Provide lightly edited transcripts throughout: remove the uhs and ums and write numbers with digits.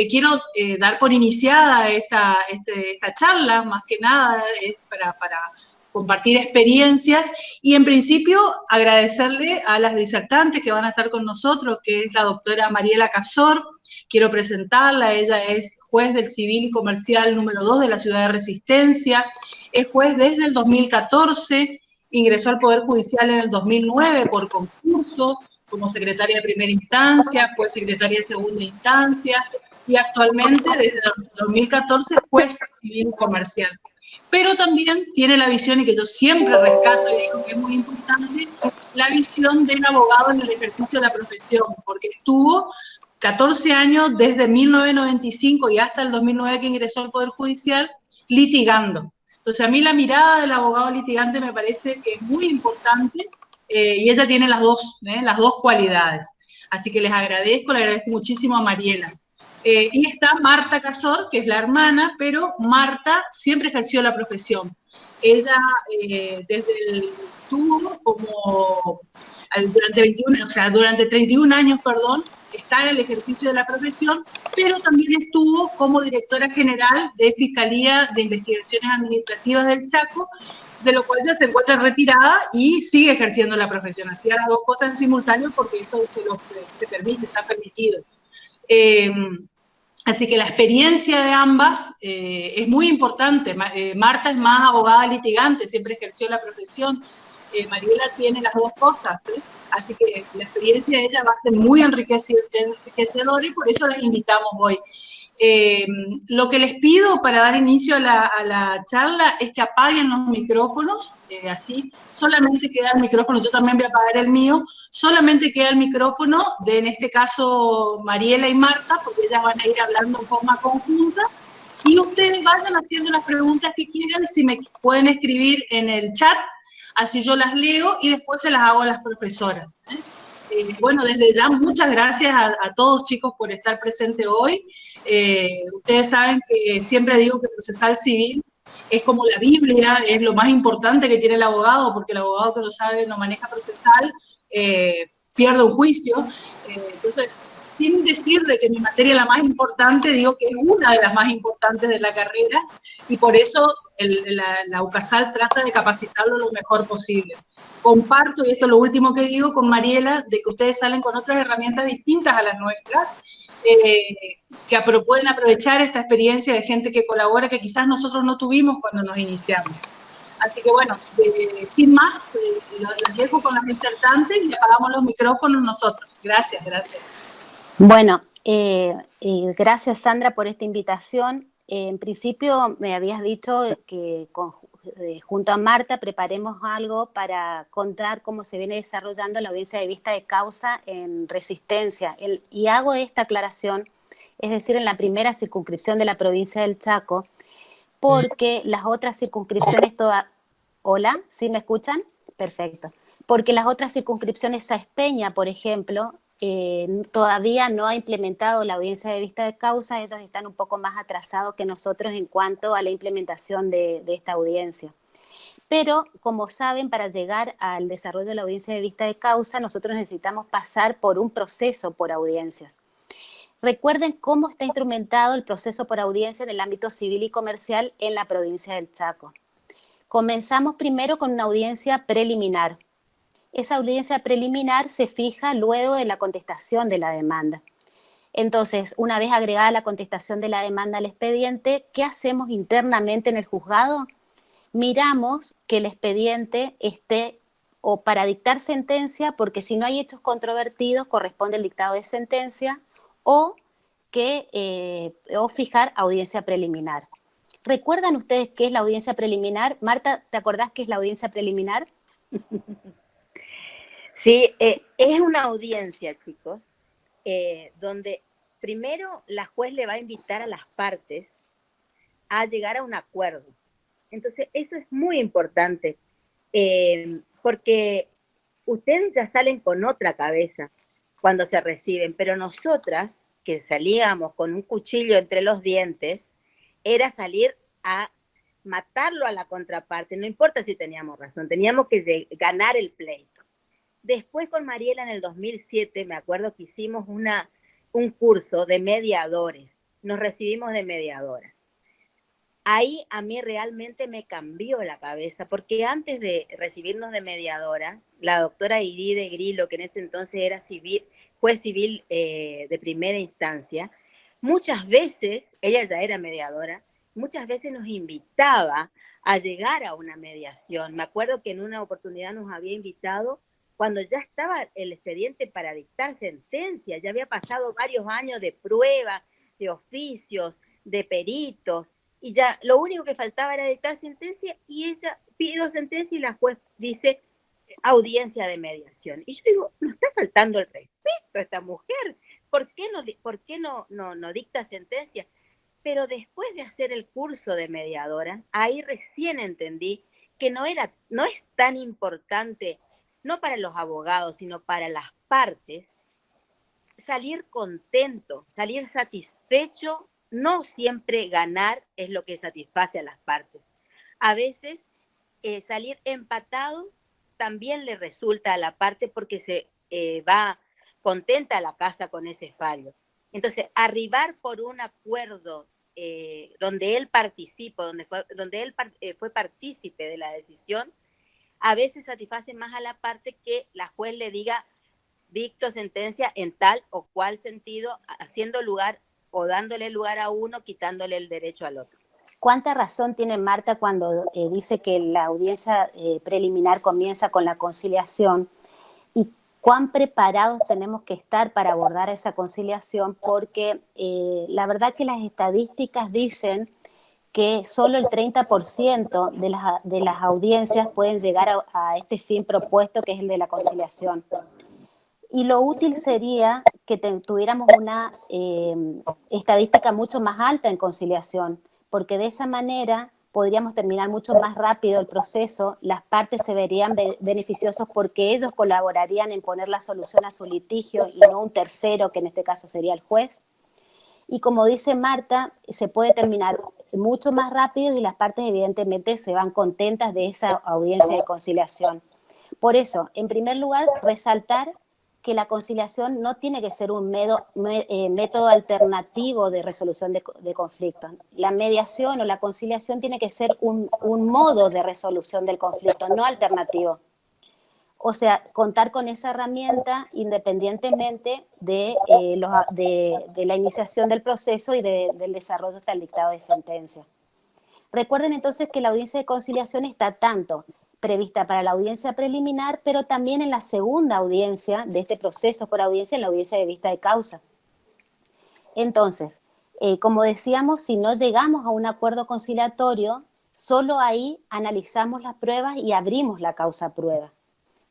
Quiero dar por iniciada esta charla, más que nada, es para compartir experiencias y en principio agradecerle a las disertantes que van a estar con nosotros, que es la doctora Mariela Casor. Quiero presentarla, ella es juez del Civil y Comercial número 2 de la Ciudad de Resistencia, es juez desde el 2014, ingresó al Poder Judicial en el 2009 por concurso, como secretaria de primera instancia, fue secretaria de segunda instancia y actualmente desde el 2014 juez civil y comercial. Pero también tiene la visión, y que yo siempre rescato y digo que es muy importante, la visión del abogado en el ejercicio de la profesión, porque estuvo 14 años desde 1995 y hasta el 2009 que ingresó al Poder Judicial litigando. Entonces a mí la mirada del abogado litigante me parece que es muy importante y ella tiene las dos cualidades. Así que les agradezco, le agradezco muchísimo a Mariela. Y está Marta Casor, que es la hermana, pero Marta siempre ejerció la profesión. Ella desde el tuvo como durante 21, o sea, durante 31 años, perdón, está en el ejercicio de la profesión, pero también estuvo como directora general de Fiscalía de Investigaciones Administrativas del Chaco, de lo cual ya se encuentra retirada y sigue ejerciendo la profesión. Hacía las dos cosas en simultáneo porque eso se permite, está permitido. Así que la experiencia de ambas es muy importante. Marta es más abogada litigante, siempre ejerció la profesión. Mariela tiene las dos cosas, ¿eh? Así que la experiencia de ella va a ser muy enriquecedora y por eso las invitamos hoy. Lo que les pido para dar inicio a la charla es que apaguen los micrófonos, así solamente queda el micrófono, yo también voy a apagar el mío, solamente queda el micrófono de, en este caso, Mariela y Marta, porque ellas van a ir hablando en forma conjunta, y ustedes vayan haciendo las preguntas que quieran, si me pueden escribir en el chat, así yo las leo y después se las hago a las profesoras. Bueno, desde ya muchas gracias a todos, chicos, por estar presentes hoy. Ustedes saben que siempre digo que el procesal civil es como la Biblia, es lo más importante que tiene el abogado, porque el abogado que lo sabe, no maneja procesal, pierde un juicio. Entonces, sin decir de que mi materia es la más importante, digo que es una de las más importantes de la carrera y por eso la UCASAL trata de capacitarlo lo mejor posible. Comparto, y esto es lo último que digo, con Mariela, de que ustedes salen con otras herramientas distintas a las nuestras, que pueden aprovechar esta experiencia de gente que colabora, que quizás nosotros no tuvimos cuando nos iniciamos. Así que bueno, sin más, los dejo con las disertantes y apagamos los micrófonos nosotros. Gracias, gracias. Bueno, gracias Sandra por esta invitación. En principio me habías dicho que junto a Marta preparemos algo para contar cómo se viene desarrollando la audiencia de vista de causa en Resistencia. Y hago esta aclaración, es decir, en la primera circunscripción de la provincia del Chaco, porque las otras circunscripciones todas... ¿Hola? ¿Sí me escuchan? Perfecto. Porque las otras circunscripciones, Sáenz Peña, por ejemplo, todavía no ha implementado la audiencia de vista de causa, ellos están un poco más atrasados que nosotros en cuanto a la implementación de esta audiencia. Pero, como saben, para llegar al desarrollo de la audiencia de vista de causa, nosotros necesitamos pasar por un proceso por audiencias. Recuerden cómo está instrumentado el proceso por audiencia en el ámbito civil y comercial en la provincia del Chaco. Comenzamos primero con una audiencia preliminar. Esa audiencia preliminar se fija luego de la contestación de la demanda. Entonces, una vez agregada la contestación de la demanda al expediente, ¿qué hacemos internamente en el juzgado? Miramos que el expediente esté o para dictar sentencia, porque si no hay hechos controvertidos, corresponde el dictado de sentencia, o fijar audiencia preliminar. ¿Recuerdan ustedes qué es la audiencia preliminar? Marta, ¿te acordás qué es la audiencia preliminar? Sí, es una audiencia, chicos, donde primero la juez le va a invitar a las partes a llegar a un acuerdo. Entonces, eso es muy importante, porque ustedes ya salen con otra cabeza cuando se reciben, pero nosotras, que salíamos con un cuchillo entre los dientes, era salir a matarlo a la contraparte, no importa si teníamos razón, teníamos que ganar el pleito. Después con Mariela en el 2007, me acuerdo que hicimos una un curso de mediadores, nos recibimos de mediadoras. Ahí a mí realmente me cambió la cabeza, porque antes de recibirnos de mediadora, la doctora Iride Grillo, que en ese entonces era juez civil de primera instancia, muchas veces, ella ya era mediadora, muchas veces nos invitaba a llegar a una mediación. Me acuerdo que en una oportunidad nos había invitado cuando ya estaba el expediente para dictar sentencia, ya había pasado varios años de pruebas, de oficios, de peritos, y ya lo único que faltaba era dictar sentencia, y ella pidió sentencia y la juez dice audiencia de mediación. Y yo digo, no está faltando el respeto a esta mujer, ¿por qué no dicta sentencia? Pero después de hacer el curso de mediadora, ahí recién entendí que no es tan importante, no para los abogados, sino para las partes, salir contento, salir satisfecho. No siempre ganar es lo que satisface a las partes. A veces salir empatado también le resulta a la parte, porque se va contenta a la casa con ese fallo. Entonces, arribar por un acuerdo donde él participó, donde él fue partícipe de la decisión, a veces satisface más a la parte que la juez le diga dicto sentencia en tal o cual sentido, haciendo lugar o dándole lugar a uno, quitándole el derecho al otro. ¿Cuánta razón tiene Marta cuando dice que la audiencia preliminar comienza con la conciliación? ¿Y cuán preparados tenemos que estar para abordar esa conciliación? Porque la verdad que las estadísticas dicen que solo el 30% de las audiencias pueden llegar a este fin propuesto, que es el de la conciliación. Y lo útil sería que tuviéramos una estadística mucho más alta en conciliación, porque de esa manera podríamos terminar mucho más rápido el proceso, las partes se verían beneficiosos porque ellos colaborarían en poner la solución a su litigio y no un tercero, que en este caso sería el juez. Y como dice Marta, se puede terminar mucho más rápido y las partes evidentemente se van contentas de esa audiencia de conciliación. Por eso, en primer lugar, resaltar que la conciliación no tiene que ser un método alternativo de resolución de conflictos. La mediación o la conciliación tiene que ser un modo de resolución del conflicto, no alternativo. O sea, contar con esa herramienta independientemente de la iniciación del proceso y del desarrollo hasta el dictado de sentencia. Recuerden entonces que la audiencia de conciliación está tanto prevista para la audiencia preliminar, pero también en la segunda audiencia de este proceso por audiencia, en la audiencia de vista de causa. Entonces, como decíamos, si no llegamos a un acuerdo conciliatorio, solo ahí analizamos las pruebas y abrimos la causa prueba.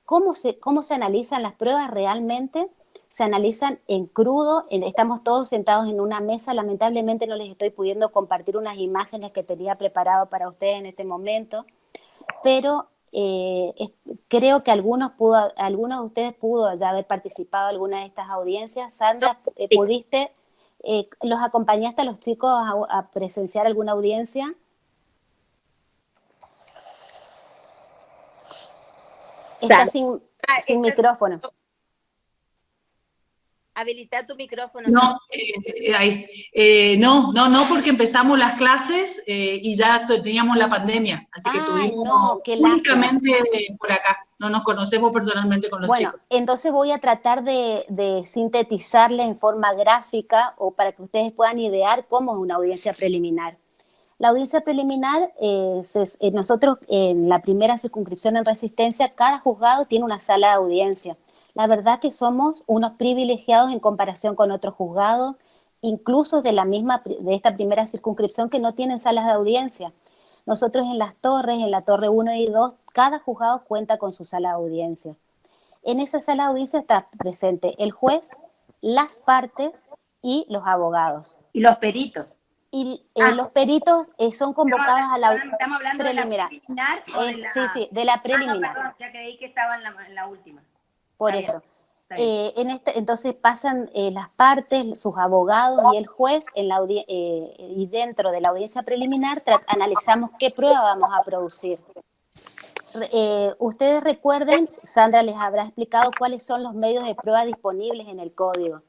¿Cómo se analizan las pruebas realmente? Se analizan en crudo, estamos todos sentados en una mesa, lamentablemente no les estoy pudiendo compartir unas imágenes que tenía preparado para ustedes en este momento, pero creo que algunos de ustedes pudo ya haber participado en alguna de estas audiencias. Sandra, ¿pudiste, los acompañaste a los chicos a presenciar alguna audiencia? Está sin micrófono. Habilita tu micrófono. No, no, porque empezamos las clases y ya teníamos la pandemia, así que estuvimos únicamente por acá, no nos conocemos personalmente con los chicos. Bueno, entonces voy a tratar de sintetizarle en forma gráfica o para que ustedes puedan idear cómo es una audiencia preliminar. La audiencia preliminar, nosotros en la primera circunscripción en Resistencia, cada juzgado tiene una sala de audiencia. La verdad que somos unos privilegiados en comparación con otros juzgados, incluso de esta primera circunscripción, que no tienen salas de audiencia. Nosotros en las torres, en la torre 1 y 2, cada juzgado cuenta con su sala de audiencia. En esa sala de audiencia está presente el juez, las partes y los abogados. Y los peritos. Y los peritos son convocados a la ¿Estamos hablando preliminar. ¿De la preliminar o de la...? Sí, de la preliminar. No, perdón, ya creí que estaba en la última. Por eso. Entonces pasan las partes, sus abogados y el juez y dentro de la audiencia preliminar analizamos qué prueba vamos a producir. Ustedes recuerden, Sandra les habrá explicado cuáles son los medios de prueba disponibles en el código.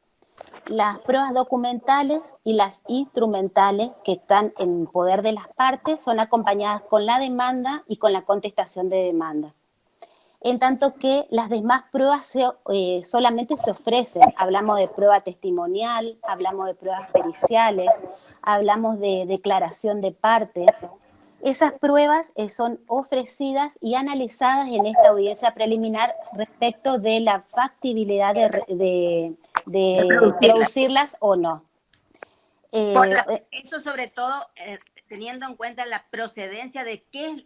las pruebas documentales y las instrumentales que están en poder de las partes son acompañadas con la demanda y con la contestación de demanda. En tanto que las demás pruebas solamente se ofrecen. Hablamos de prueba testimonial, hablamos de pruebas periciales, hablamos de declaración de parte. Esas pruebas son ofrecidas y analizadas en esta audiencia preliminar respecto de la factibilidad de producirlas o no. Eso sobre todo teniendo en cuenta la procedencia de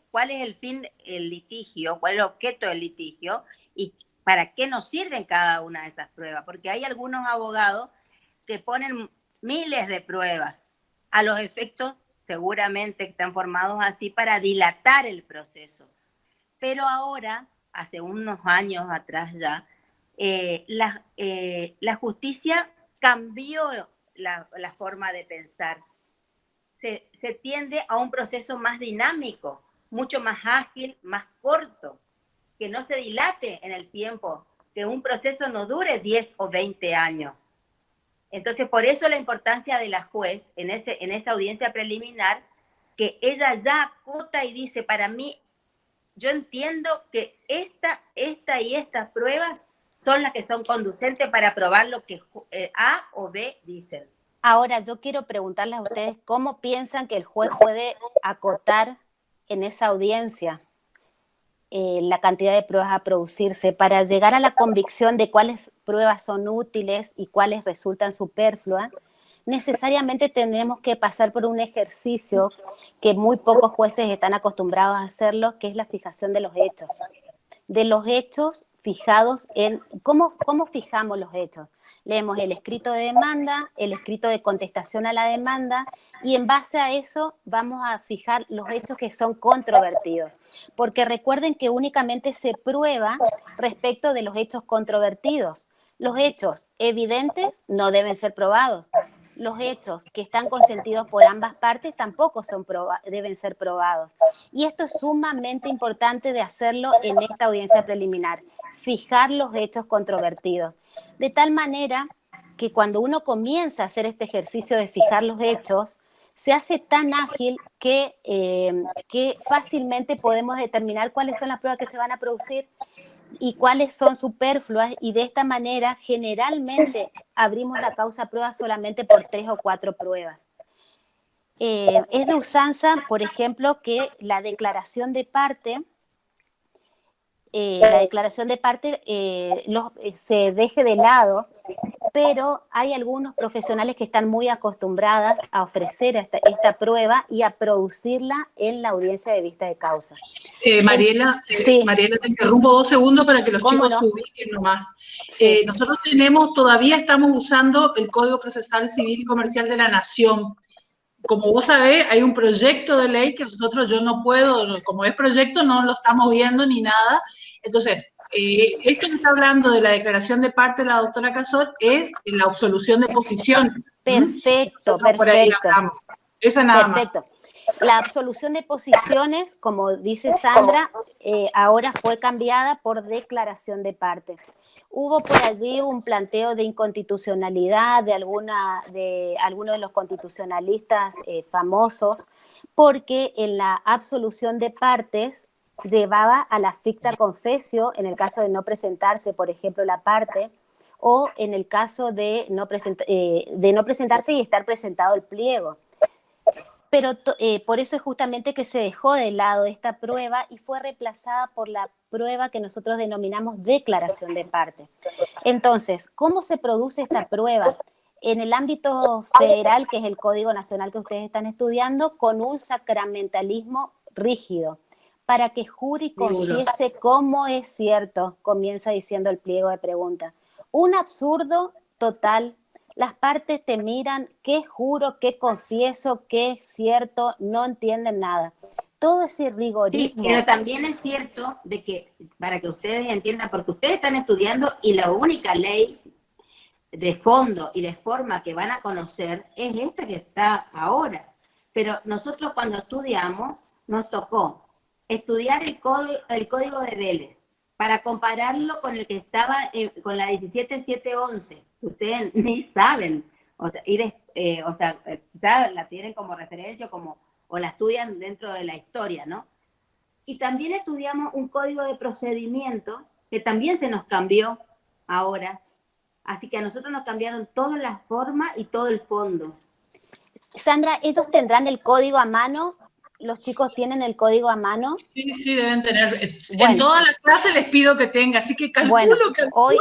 cuál es el fin del litigio, cuál es el objeto del litigio y para qué nos sirven cada una de esas pruebas, porque hay algunos abogados que ponen miles de pruebas a los efectos, seguramente están formados así para dilatar el proceso. Pero ahora, hace unos años atrás ya, la justicia cambió la forma de pensar. Se tiende a un proceso más dinámico, mucho más ágil, más corto, que no se dilate en el tiempo, que un proceso no dure 10 o 20 años. Entonces, por eso la importancia de la juez en esa audiencia preliminar, que ella ya acota y dice, para mí, yo entiendo que esta y estas pruebas son las que son conducentes para probar lo que A o B dicen. Ahora, yo quiero preguntarles a ustedes cómo piensan que el juez puede acotar en esa audiencia la cantidad de pruebas a producirse para llegar a la convicción de cuáles pruebas son útiles y cuáles resultan superfluas. Necesariamente tendremos que pasar por un ejercicio que muy pocos jueces están acostumbrados a hacerlo, que es la fijación de los hechos. De los hechos fijados en... ¿Cómo fijamos los hechos? Leemos el escrito de demanda, el escrito de contestación a la demanda, y en base a eso vamos a fijar los hechos que son controvertidos. Porque recuerden que únicamente se prueba respecto de los hechos controvertidos. Los hechos evidentes no deben ser probados. Los hechos que están consentidos por ambas partes tampoco deben ser probados. Y esto es sumamente importante de hacerlo en esta audiencia preliminar, fijar los hechos controvertidos. De tal manera que cuando uno comienza a hacer este ejercicio de fijar los hechos, se hace tan ágil que fácilmente podemos determinar cuáles son las pruebas que se van a producir y cuáles son superfluas, y de esta manera generalmente abrimos la causa prueba solamente por 3 o 4 pruebas. Es de usanza, por ejemplo, que la declaración de parte se deje de lado, pero hay algunos profesionales que están muy acostumbradas a ofrecer esta prueba y a producirla en la audiencia de vista de causa. Mariela, sí. Mariela, te interrumpo 2 segundos para que los chicos no? se ubiquen nomás. Sí. Nosotros todavía estamos usando el Código Procesal Civil y Comercial de la Nación. Como vos sabés, hay un proyecto de ley que yo no puedo, como es proyecto, no lo estamos viendo ni nada. Entonces, esto que está hablando de la declaración de parte de la doctora Casot es la absolución de posición. Perfecto, por ahí hablamos. Esa nada perfecto. más. La absolución de posiciones, como dice Sandra, ahora fue cambiada por declaración de partes. Hubo por allí un planteo de inconstitucionalidad de algunos de los constitucionalistas famosos, porque en la absolución de partes llevaba a la ficta confessio en el caso de no presentarse, por ejemplo, la parte, o en el caso de no presentarse y estar presentado el pliego. Pero por eso es justamente que se dejó de lado esta prueba y fue reemplazada por la prueba que nosotros denominamos declaración de parte. Entonces, ¿cómo se produce esta prueba? En el ámbito federal, que es el Código Nacional que ustedes están estudiando, con un sacramentalismo rígido. Para que jure y confiese cómo es cierto, comienza diciendo el pliego de pregunta. Un absurdo total. Las partes te miran, qué juro, qué confieso, qué es cierto, no entienden nada. Todo ese rigorismo. Sí, pero también es cierto de que, para que ustedes entiendan, porque ustedes están estudiando y la única ley de fondo y de forma que van a conocer es esta que está ahora. Pero nosotros cuando estudiamos nos tocó estudiar el código de Vélez, para compararlo con el que estaba con la 17711, que ustedes ni saben, o sea, quizá la tienen como referencia o la estudian dentro de la historia, ¿no? Y también estudiamos un código de procedimiento que también se nos cambió ahora, así que a nosotros nos cambiaron toda la forma y todo el fondo. Sandra, ¿ellos tendrán el código a mano? ¿Los chicos tienen el código a mano? Sí, sí, deben tener. Bueno, en todas las clases les pido que tenga, así que calculo. Hoy,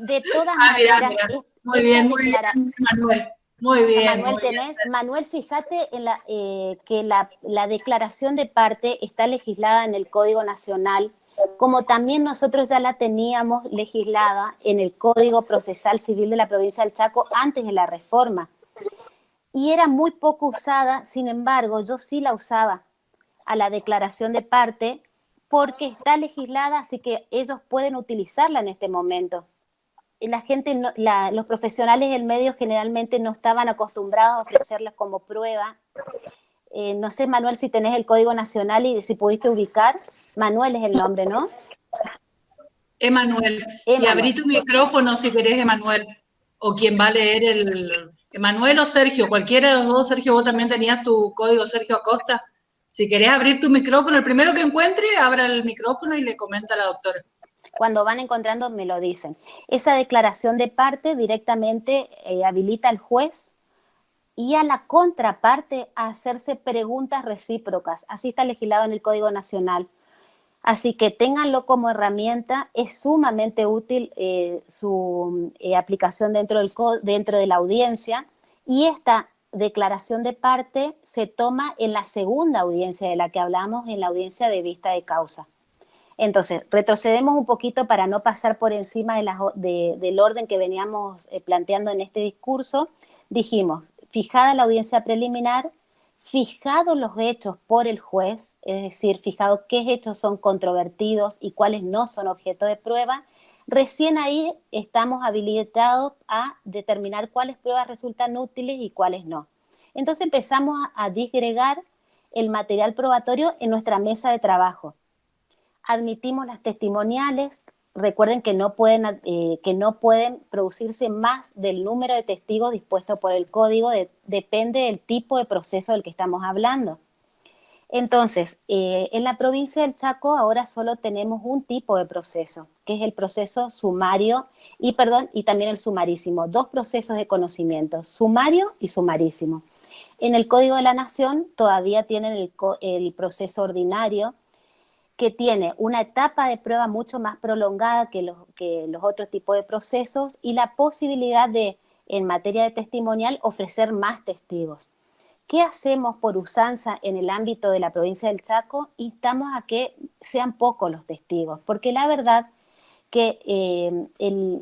de todas Mira, maneras, mira. Muy bien, Manuel. Muy bien, Manuel, Manuel, fíjate en que la declaración de parte está legislada en el Código Nacional, como también nosotros ya la teníamos legislada en el Código Procesal Civil de la provincia del Chaco antes de la reforma. Y era muy poco usada, sin embargo, yo sí la usaba a la declaración de parte porque está legislada, así que ellos pueden utilizarla en este momento. La gente, los profesionales del medio generalmente no estaban acostumbrados a ofrecerlas como prueba. No sé, Manuel, si tenés el Código Nacional y si pudiste ubicar. Manuel es el nombre, ¿no? Emanuel. Y abrí tu micrófono si querés, Emanuel. O quien va a leer el... Emanuel o Sergio, cualquiera de los dos. Sergio, vos también tenías tu código, Sergio Acosta. Si querés abrir tu micrófono, el primero que encuentre, abra el micrófono y le comenta a la doctora. Cuando van encontrando, me lo dicen. Esa declaración de parte directamente habilita al juez y a la contraparte a hacerse preguntas recíprocas. Así está legislado en el Código Nacional. Así que ténganlo como herramienta. Es sumamente útil su aplicación dentro de la audiencia, y esta declaración de parte se toma en la segunda audiencia de la que hablamos, en la audiencia de vista de causa. Entonces, retrocedemos un poquito para no pasar por encima del orden que veníamos planteando en este discurso. Dijimos, fijada la audiencia preliminar, fijados los hechos por el juez, es decir, fijado qué hechos son controvertidos y cuáles no son objeto de prueba, recién ahí estamos habilitados a determinar cuáles pruebas resultan útiles y cuáles no. Entonces empezamos a disgregar el material probatorio en nuestra mesa de trabajo. Admitimos las testimoniales. Recuerden que no pueden producirse más del número de testigos dispuesto por el código, depende del tipo de proceso del que estamos hablando. Entonces, en la provincia del Chaco ahora solo tenemos un tipo de proceso, que es el proceso sumario y también el sumarísimo, dos procesos de conocimiento, sumario y sumarísimo. En el Código de la Nación todavía tienen el proceso ordinario, que tiene una etapa de prueba mucho más prolongada que los otros tipos de procesos, y la posibilidad de, en materia de testimonial, ofrecer más testigos. ¿Qué hacemos por usanza en el ámbito de la provincia del Chaco? Instamos a que sean pocos los testigos, porque la verdad que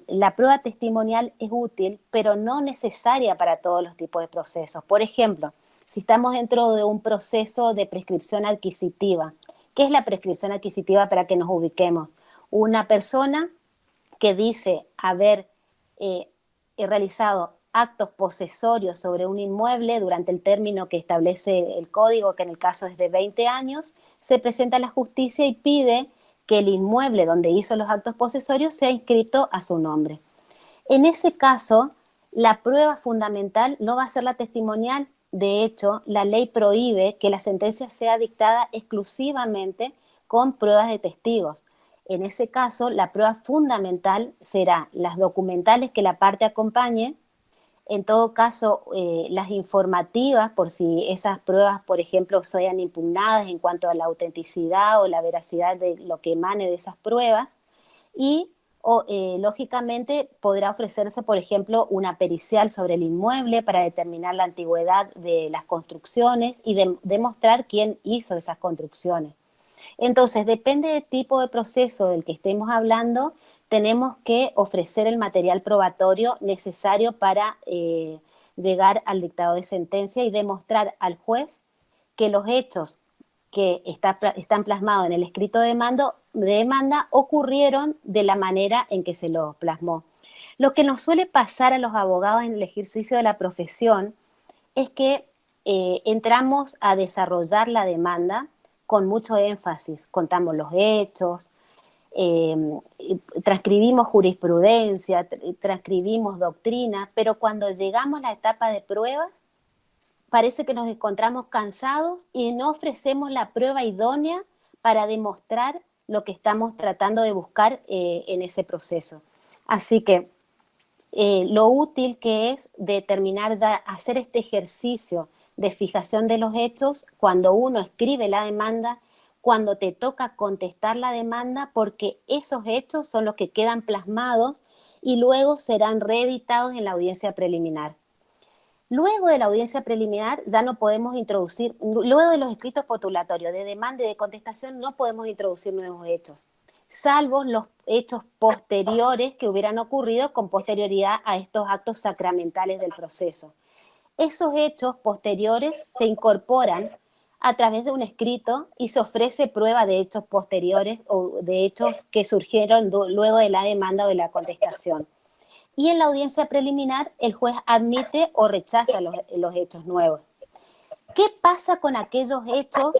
la prueba testimonial es útil, pero no necesaria para todos los tipos de procesos. Por ejemplo, si estamos dentro de un proceso de prescripción adquisitiva, ¿qué es la prescripción adquisitiva para que nos ubiquemos? Una persona que dice haber realizado actos posesorios sobre un inmueble durante el término que establece el código, que en el caso es de 20 años, se presenta a la justicia y pide que el inmueble donde hizo los actos posesorios sea inscrito a su nombre. En ese caso, la prueba fundamental no va a ser la testimonial. De hecho, la ley prohíbe que la sentencia sea dictada exclusivamente con pruebas de testigos. En ese caso, la prueba fundamental será las documentales que la parte acompañe, en todo caso, las informativas, por si esas pruebas, por ejemplo, sean impugnadas en cuanto a la autenticidad o la veracidad de lo que emane de esas pruebas, y lógicamente podrá ofrecerse, por ejemplo, una pericial sobre el inmueble para determinar la antigüedad de las construcciones y demostrar quién hizo esas construcciones. Entonces, depende del tipo de proceso del que estemos hablando, tenemos que ofrecer el material probatorio necesario para llegar al dictado de sentencia y demostrar al juez que los hechos que están plasmados en el escrito de demanda ocurrieron de la manera en que se los plasmó. Lo que nos suele pasar a los abogados en el ejercicio de la profesión es que entramos a desarrollar la demanda con mucho énfasis, contamos los hechos, transcribimos jurisprudencia, transcribimos doctrina, pero cuando llegamos a la etapa de pruebas, parece que nos encontramos cansados y no ofrecemos la prueba idónea para demostrar lo que estamos tratando de buscar en ese proceso. Así que lo útil que es determinar ya, hacer este ejercicio de fijación de los hechos cuando uno escribe la demanda, cuando te toca contestar la demanda, porque esos hechos son los que quedan plasmados y luego serán reeditados en la audiencia preliminar. Luego de la audiencia preliminar ya no podemos introducir, luego de los escritos postulatorios de demanda y de contestación no podemos introducir nuevos hechos, salvo los hechos posteriores que hubieran ocurrido con posterioridad a estos actos sacramentales del proceso. Esos hechos posteriores se incorporan a través de un escrito y se ofrece prueba de hechos posteriores o de hechos que surgieron luego de la demanda o de la contestación. Y en la audiencia preliminar el juez admite o rechaza los hechos nuevos. ¿Qué pasa con aquellos hechos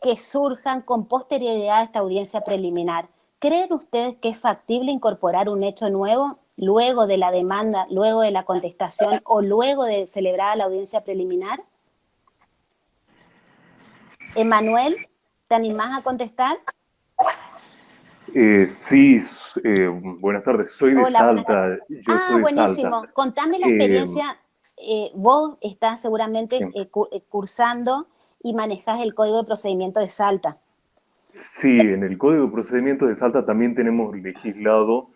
que surjan con posterioridad a esta audiencia preliminar? ¿Creen ustedes que es factible incorporar un hecho nuevo luego de la demanda, luego de la contestación o luego de celebrada la audiencia preliminar? Emanuel, ¿te animás a contestar? Sí, buenas tardes, soy de Hola, Salta, yo soy de buenísimo. Salta. Contame la experiencia. Vos estás Sí, seguramente cursando y manejás el Código de Procedimiento de Salta. sí, en el Código de Procedimientos de Salta también tenemos legislado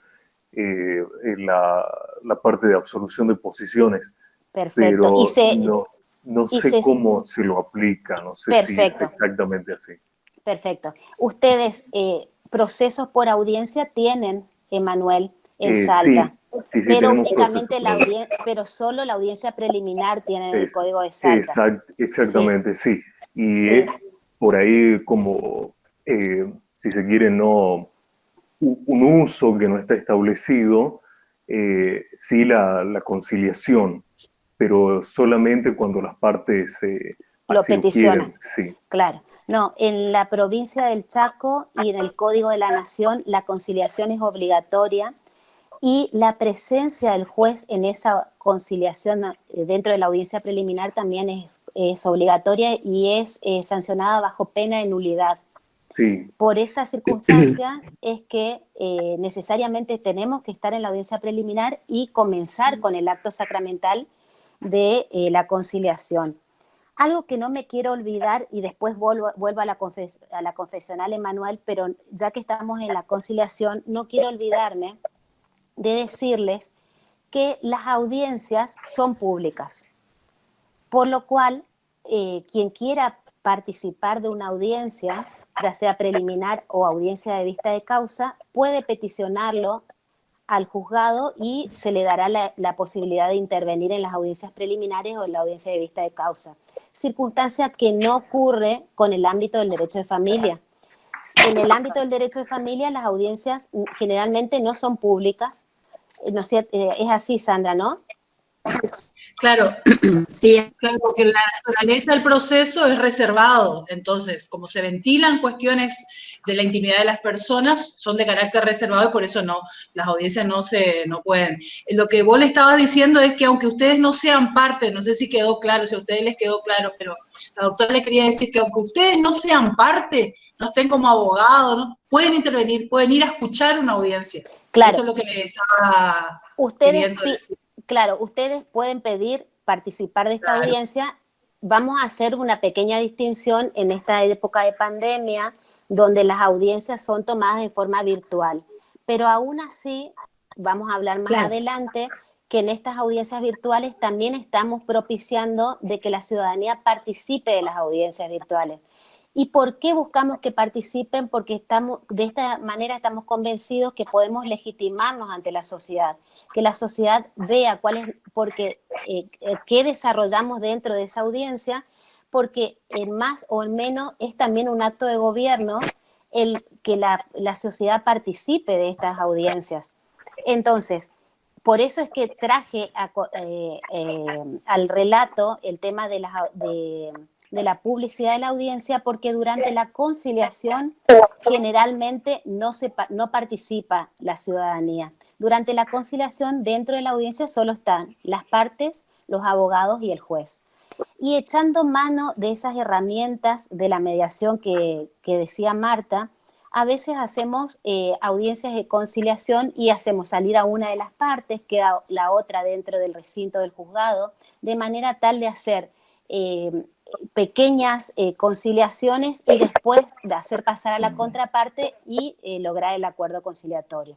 en la parte de absolución de posiciones, Perfecto. pero no sé cómo se lo aplica, no sé si es Perfecto, exactamente así. perfecto. Ustedes, procesos por audiencia tienen, Emanuel, en Salta, Sí, pero tenemos únicamente procesos. pero solo la audiencia preliminar tienen el Código de Salta. Sí, Exactamente, sí. Y sí. es por ahí como, si se quiere, no un uso que no está establecido, sí la conciliación, pero solamente cuando las partes Lo así lo peticionan, quieren, sí. claro. No, en la provincia del Chaco y en el Código de la Nación la conciliación es obligatoria y la presencia del juez en esa conciliación dentro de la audiencia preliminar también es obligatoria y es sancionada bajo pena de nulidad. Sí, Por esa circunstancia es que necesariamente tenemos que estar en la audiencia preliminar y comenzar con el acto sacramental de la conciliación. Algo que no me quiero olvidar, y después vuelvo a la confesional, Emanuel, pero ya que estamos en la conciliación, no quiero olvidarme de decirles que las audiencias son públicas, por lo cual quien quiera participar de una audiencia, ya sea preliminar o audiencia de vista de causa, puede peticionarlo al juzgado y se le dará la posibilidad de intervenir en las audiencias preliminares o en la audiencia de vista de causa. Circunstancia que no ocurre con el ámbito del derecho de familia. En el ámbito del derecho de familia, las audiencias generalmente no son públicas. ¿No es cierto? Es así, Sandra, ¿no? Claro, Sí, claro, porque la naturaleza del proceso es reservado. Entonces, como se ventilan cuestiones de la intimidad de las personas, son de carácter reservado y por eso no, las audiencias no pueden. Lo que vos le estabas diciendo es que aunque ustedes no sean parte, no sé si quedó claro, si a ustedes les quedó claro, pero la doctora le quería decir que aunque ustedes no sean parte, no estén como abogados, ¿no? Pueden intervenir, pueden ir a escuchar una audiencia. Claro. Eso es lo que le estaba queriendo decir. Claro, ustedes pueden pedir participar de esta audiencia. Vamos a hacer una pequeña distinción en esta época de pandemia, donde las audiencias son tomadas de forma virtual. Pero aún así, vamos a hablar más adelante, que en estas audiencias virtuales también estamos propiciando de que la ciudadanía participe de las audiencias virtuales. ¿Y por qué buscamos que participen? Porque de esta manera estamos convencidos que podemos legitimarnos ante la sociedad, que la sociedad vea qué desarrollamos dentro de esa audiencia, porque en más o en menos es también un acto de gobierno el que la sociedad participe de estas audiencias. Entonces, por eso es que traje al relato el tema de de la publicidad de la audiencia porque durante la conciliación generalmente no participa la ciudadanía. Durante la conciliación dentro de la audiencia solo están las partes, los abogados y el juez. Y echando mano de esas herramientas de la mediación que decía Marta, a veces hacemos audiencias de conciliación y hacemos salir a una de las partes, queda la otra dentro del recinto del juzgado, de manera tal de hacer pequeñas conciliaciones y después de hacer pasar a la contraparte y lograr el acuerdo conciliatorio.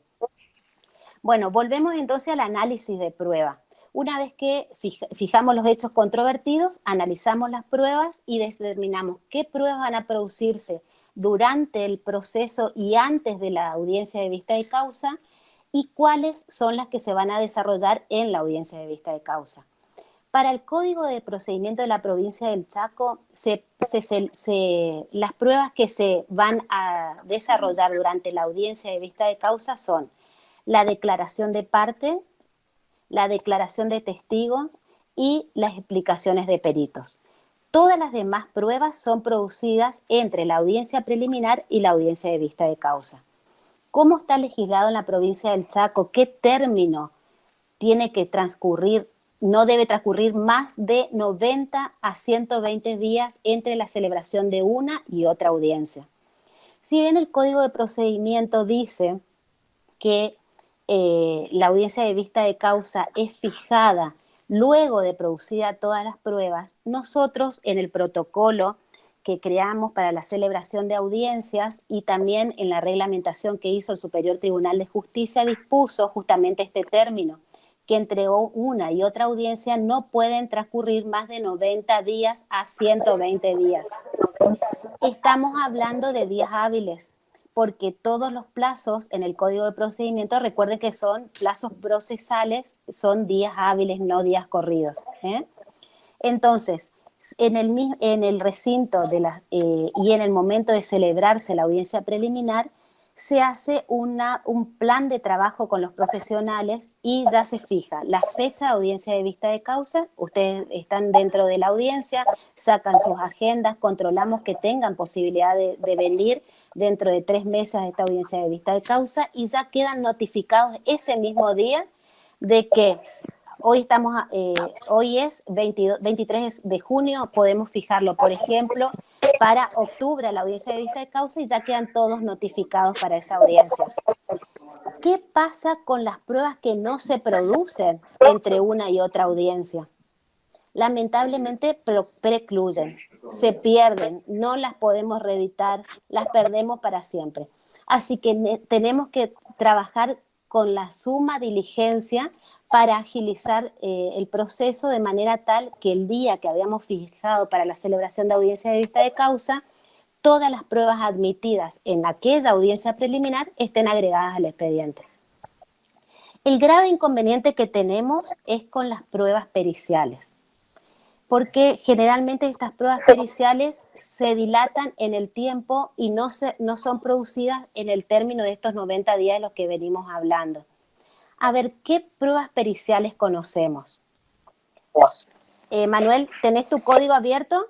Bueno, volvemos entonces al análisis de prueba. Una vez que fijamos los hechos controvertidos, analizamos las pruebas y determinamos qué pruebas van a producirse durante el proceso y antes de la audiencia de vista de causa y cuáles son las que se van a desarrollar en la audiencia de vista de causa. Para el Código de Procedimiento de la Provincia del Chaco, las pruebas que se van a desarrollar durante la audiencia de vista de causa son la declaración de parte, la declaración de testigos y las explicaciones de peritos. Todas las demás pruebas son producidas entre la audiencia preliminar y la audiencia de vista de causa. ¿Cómo está legislado en la provincia del Chaco? ¿Qué término tiene que transcurrir? No debe transcurrir más de 90 a 120 días entre la celebración de una y otra audiencia. Si bien el Código de Procedimiento dice que la audiencia de vista de causa es fijada luego de producida todas las pruebas, nosotros en el protocolo que creamos para la celebración de audiencias y también en la reglamentación que hizo el Superior Tribunal de Justicia dispuso justamente este término, que entre una y otra audiencia no pueden transcurrir más de 90 días a 120 días. Estamos hablando de días hábiles, porque todos los plazos en el Código de Procedimiento, recuerden que son plazos procesales, son días hábiles, no días corridos. Entonces, en el recinto y en el momento de celebrarse la audiencia preliminar, se hace un plan de trabajo con los profesionales y ya se fija la fecha de audiencia de vista de causa. Ustedes están dentro de la audiencia, sacan sus agendas, controlamos que tengan posibilidad de venir dentro de 3 meses de esta audiencia de vista de causa y ya quedan notificados ese mismo día de que hoy es 23 de junio, podemos fijarlo, por ejemplo, para octubre la audiencia de vista de causa y ya quedan todos notificados para esa audiencia. ¿Qué pasa con las pruebas que no se producen entre una y otra audiencia? Lamentablemente precluyen, se pierden, no las podemos reeditar, las perdemos para siempre. Así que tenemos que trabajar con la suma diligencia para agilizar el proceso de manera tal que el día que habíamos fijado para la celebración de audiencia de vista de causa, todas las pruebas admitidas en aquella audiencia preliminar estén agregadas al expediente. El grave inconveniente que tenemos es con las pruebas periciales, porque generalmente estas pruebas periciales se dilatan en el tiempo y no son producidas en el término de estos 90 días de los que venimos hablando. A ver, ¿qué pruebas periciales conocemos? Manuel, ¿tenés tu código abierto?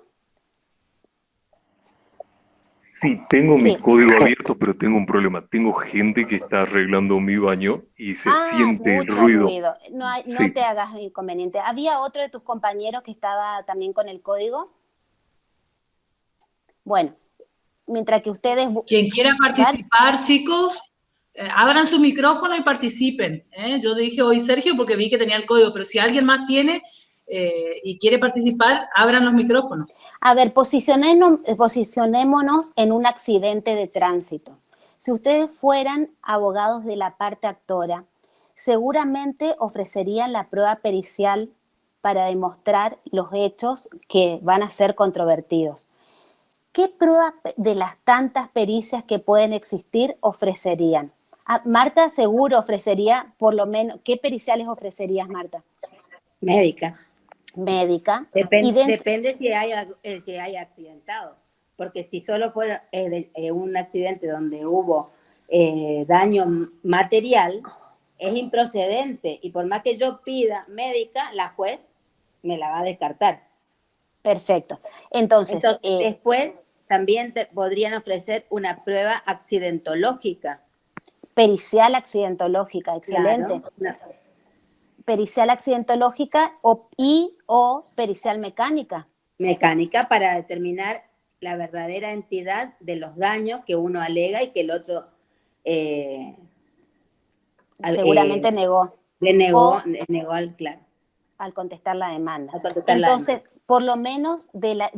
Sí, tengo mi código abierto, pero tengo un problema. Tengo gente que está arreglando mi baño y se siente el ruido. No te hagas inconveniente. ¿Había otro de tus compañeros que estaba también con el código? Bueno, mientras que ustedes... Quien quiera participar, chicos, abran su micrófono y participen. Yo dije hoy Sergio porque vi que tenía el código, pero si alguien más tiene y quiere participar, abran los micrófonos. A ver, posicionémonos en un accidente de tránsito. Si ustedes fueran abogados de la parte actora, seguramente ofrecerían la prueba pericial para demostrar los hechos que van a ser controvertidos. ¿Qué pruebas de las tantas pericias que pueden existir ofrecerían? Marta seguro ofrecería, por lo menos, ¿qué periciales ofrecerías, Marta? Médica. Depende si hay accidentado, porque si solo fuera un accidente donde hubo daño material, es improcedente, y por más que yo pida médica, la juez me la va a descartar. Perfecto. Entonces, después también te podrían ofrecer una prueba accidentológica. pericial accidentológica, excelente. Claro, Pericial accidentológica o pericial mecánica. mecánica para determinar la verdadera entidad de los daños que uno alega y que el otro Seguramente negó. Le negó claro. Al contestar la demanda. Entonces, por lo menos de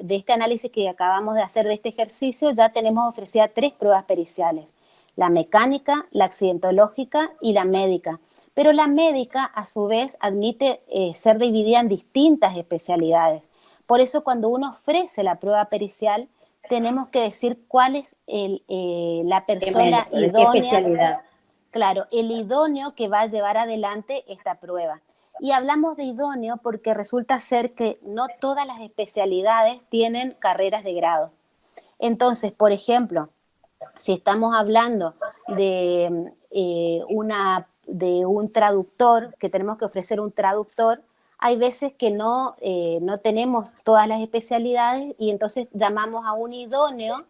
este análisis que acabamos de hacer de este ejercicio, ya tenemos ofrecidas 3 pruebas periciales: la mecánica, la accidentológica y la médica. Pero la médica, a su vez, admite ser dividida en distintas especialidades. Por eso, cuando uno ofrece la prueba pericial, tenemos que decir cuál es la persona idónea. ¿Qué especialidad? Claro, el idóneo que va a llevar adelante esta prueba. Y hablamos de idóneo porque resulta ser que no todas las especialidades tienen carreras de grado. Entonces, por ejemplo, si estamos hablando de un traductor, que tenemos que ofrecer un traductor, hay veces que no tenemos todas las especialidades y entonces llamamos a un idóneo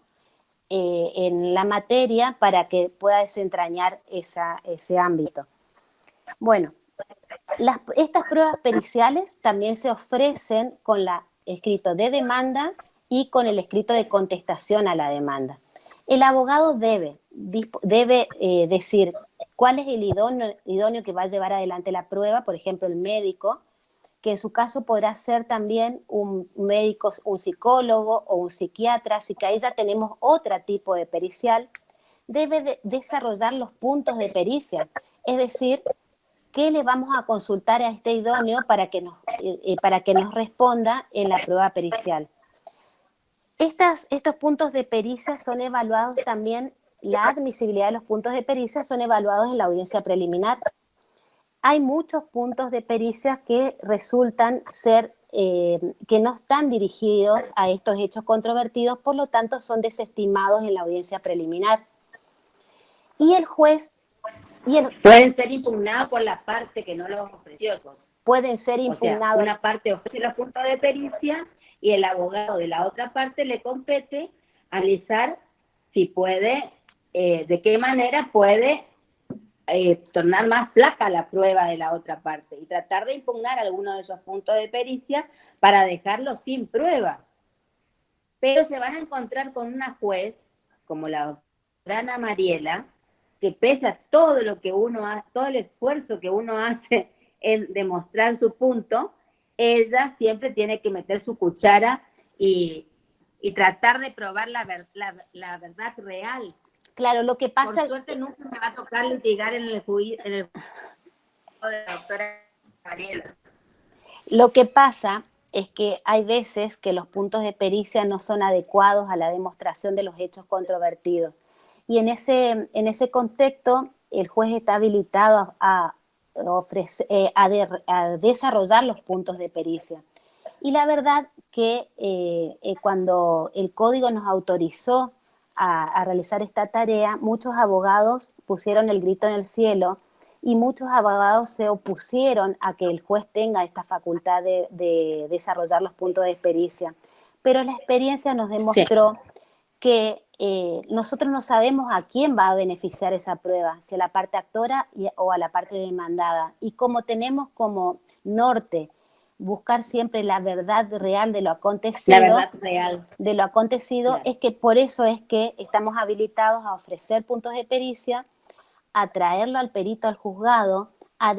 en la materia para que pueda desentrañar ese ámbito. Bueno, estas pruebas periciales también se ofrecen con el escrito de demanda y con el escrito de contestación a la demanda. El abogado debe decir cuál es el idóneo que va a llevar adelante la prueba, por ejemplo, el médico, que en su caso podrá ser también un médico, un psicólogo o un psiquiatra, así que ahí ya tenemos otro tipo de pericial. Debe desarrollar los puntos de pericia, es decir, ¿qué le vamos a consultar a este idóneo para que nos responda en la prueba pericial? Estos puntos de pericia son evaluados también, la admisibilidad de los puntos de pericia son evaluados en la audiencia preliminar. Hay muchos puntos de pericia que resultan ser, que no están dirigidos a estos hechos controvertidos, por lo tanto son desestimados en la audiencia preliminar. Y el juez... pueden ser impugnados por la parte que no los ofreció. Pueden ser impugnados. O sea, una parte ofrece los puntos de pericia y el abogado de la otra parte le compete analizar si puede, de qué manera puede tornar más flaca la prueba de la otra parte y tratar de impugnar alguno de esos puntos de pericia para dejarlo sin prueba. Pero se van a encontrar con una juez, como la doctora Ana Mariela, que pese a todo lo que uno hace, todo el esfuerzo que uno hace en demostrar su punto, ella siempre tiene que meter su cuchara y tratar de probar la verdad real. Claro, lo que pasa... Por suerte nunca me va a tocar litigar en el juicio de la doctora Mariela. Lo que pasa es que hay veces que los puntos de pericia no son adecuados a la demostración de los hechos controvertidos. Y en ese contexto, el juez está habilitado a desarrollar los puntos de pericia. Y la verdad que cuando el código nos autorizó a realizar esta tarea, muchos abogados pusieron el grito en el cielo y muchos abogados se opusieron a que el juez tenga esta facultad de desarrollar los puntos de pericia. Pero la experiencia nos demostró que nosotros no sabemos a quién va a beneficiar esa prueba, si a la parte actora o a la parte demandada. Y como tenemos como norte buscar siempre la verdad real de lo acontecido, claro. Es que por eso es que estamos habilitados a ofrecer puntos de pericia, a traerlo al perito al juzgado, a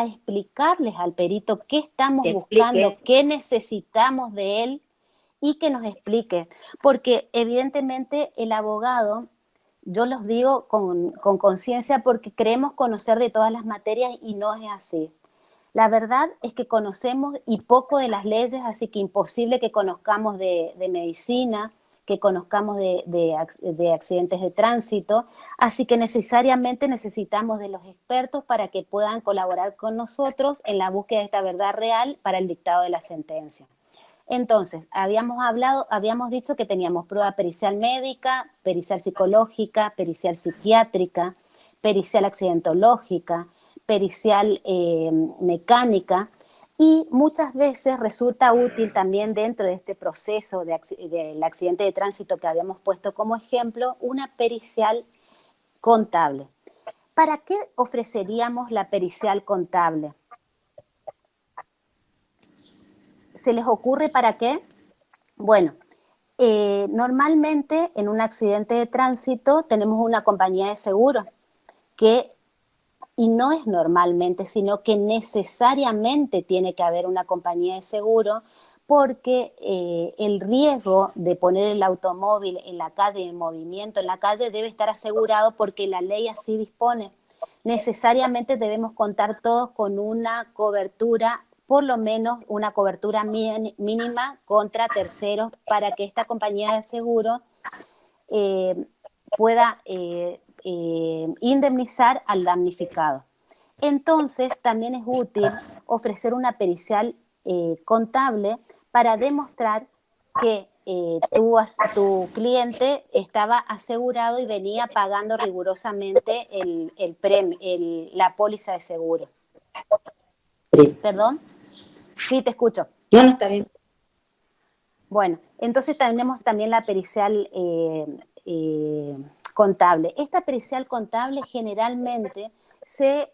explicarles al perito qué estamos buscando, qué necesitamos de él y que nos explique. Porque evidentemente el abogado, yo los digo con conciencia porque creemos conocer de todas las materias y no es así. La verdad es que conocemos y poco de las leyes, así que imposible que conozcamos de medicina, que conozcamos de accidentes de tránsito, así que necesariamente necesitamos de los expertos para que puedan colaborar con nosotros en la búsqueda de esta verdad real para el dictado de la sentencia. Entonces, habíamos dicho que teníamos prueba pericial médica, pericial psicológica, pericial psiquiátrica, pericial accidentológica, pericial mecánica, Y muchas veces resulta útil también dentro de este proceso del accidente de tránsito que habíamos puesto como ejemplo, una pericial contable. ¿Para qué ofreceríamos la pericial contable? ¿Se les ocurre para qué? Bueno, normalmente en un accidente de tránsito tenemos una compañía de seguro que, y no es normalmente, sino que necesariamente tiene que haber una compañía de seguro porque el riesgo de poner el automóvil en la calle y el movimiento en la calle debe estar asegurado porque la ley así dispone. Necesariamente debemos contar todos con una cobertura, por lo menos una cobertura mínima contra terceros para que esta compañía de seguro pueda indemnizar al damnificado. Entonces, también es útil ofrecer una pericial contable para demostrar que tu cliente estaba asegurado y venía pagando rigurosamente la póliza de seguro. Sí. ¿Perdón? Sí, te escucho. No, no, está bien. Bueno, entonces tenemos también la pericial contable. Esta pericial contable generalmente se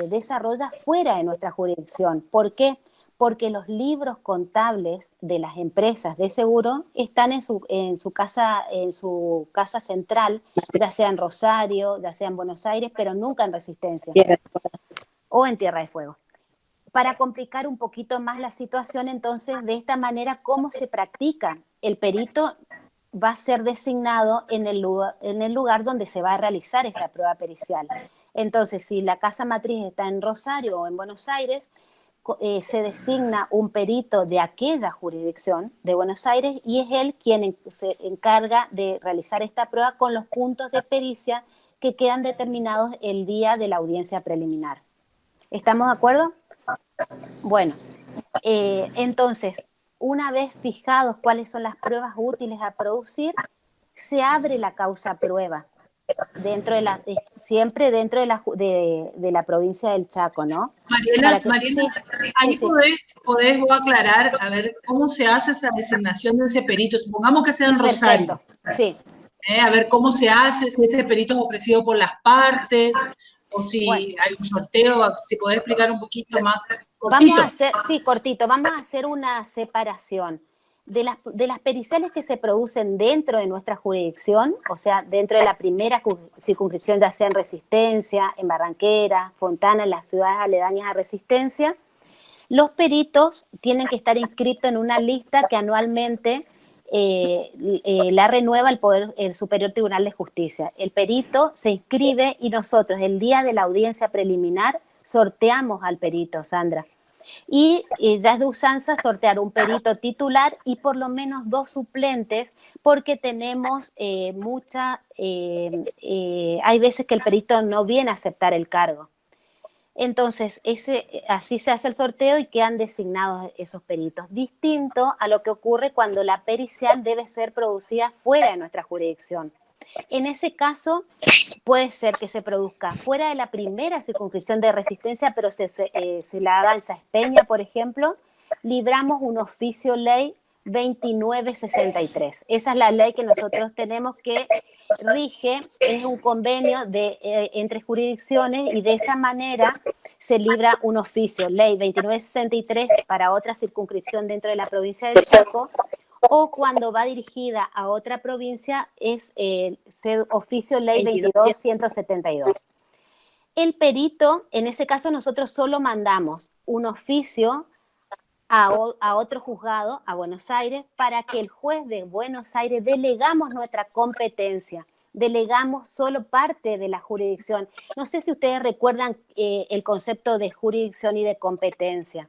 desarrolla fuera de nuestra jurisdicción. ¿Por qué? Porque los libros contables de las empresas de seguro están en su casa central, ya sea en Rosario, ya sea en Buenos Aires, pero nunca en Resistencia o en Tierra de Fuego. Para complicar un poquito más la situación, entonces, de esta manera, ¿cómo se practica? El perito va a ser designado en el lugar donde se va a realizar esta prueba pericial. Entonces, si la casa matriz está en Rosario o en Buenos Aires, se designa un perito de aquella jurisdicción de Buenos Aires y es él quien se encarga de realizar esta prueba con los puntos de pericia que quedan determinados el día de la audiencia preliminar. ¿Estamos de acuerdo? Bueno, entonces, una vez fijados cuáles son las pruebas útiles a producir, se abre la causa prueba, siempre dentro de la provincia del Chaco, ¿no? Mariela, ahí sí. podés vos aclarar, a ver, cómo se hace esa designación de ese perito. Supongamos que sea en Rosario. Perfecto, sí. A ver cómo se hace, si ese perito es ofrecido por las partes, o si hay un sorteo, si podés explicar un poquito más. Cortito. Cortito. Vamos a hacer una separación de las periciales que se producen dentro de nuestra jurisdicción, o sea, dentro de la primera circunscripción, ya sea en Resistencia, en Barranquera, Fontana, en las ciudades aledañas a Resistencia. Los peritos tienen que estar inscritos en una lista que anualmente la renueva el Superior Tribunal de Justicia. El perito se inscribe y nosotros el día de la audiencia preliminar sorteamos al perito, Sandra. Y ya es de usanza sortear un perito titular y por lo menos 2 suplentes porque tenemos hay veces que el perito no viene a aceptar el cargo. Entonces, así se hace el sorteo y quedan designados esos peritos, distinto a lo que ocurre cuando la pericial debe ser producida fuera de nuestra jurisdicción. En ese caso, puede ser que se produzca fuera de la primera circunscripción de Resistencia, pero se la haga en Saspeña, por ejemplo, libramos un oficio ley 2963. Esa es la ley que nosotros tenemos que rige, es un convenio entre jurisdicciones y de esa manera se libra un oficio, ley 2963 para otra circunscripción dentro de la provincia del Chaco, o cuando va dirigida a otra provincia es oficio ley 22172. El perito, en ese caso nosotros solo mandamos un oficio a otro juzgado, a Buenos Aires, para que el juez de Buenos Aires delegamos nuestra competencia, delegamos solo parte de la jurisdicción. No sé si ustedes recuerdan el concepto de jurisdicción y de competencia.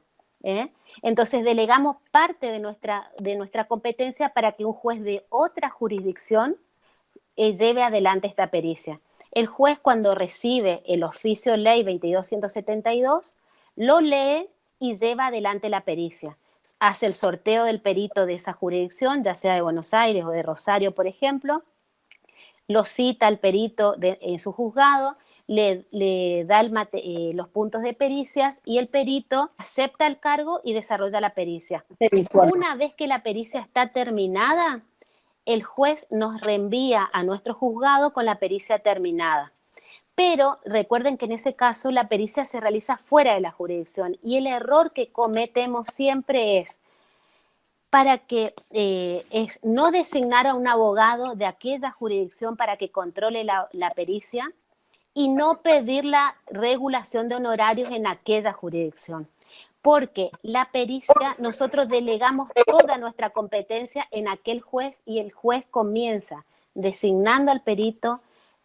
Entonces delegamos parte de nuestra competencia para que un juez de otra jurisdicción lleve adelante esta pericia. El juez, cuando recibe el oficio ley 22172, lo lee y lleva adelante la pericia. Hace el sorteo del perito de esa jurisdicción, ya sea de Buenos Aires o de Rosario, por ejemplo, lo cita al perito en su juzgado, le da los puntos de pericias y el perito acepta el cargo y desarrolla la pericia. Una vez que la pericia está terminada, el juez nos reenvía a nuestro juzgado con la pericia terminada. Pero recuerden que en ese caso la pericia se realiza fuera de la jurisdicción y el error que cometemos siempre es para que no designar a un abogado de aquella jurisdicción para que controle la pericia y no pedir la regulación de honorarios en aquella jurisdicción. Porque la pericia, nosotros delegamos toda nuestra competencia en aquel juez y el juez comienza designando al perito,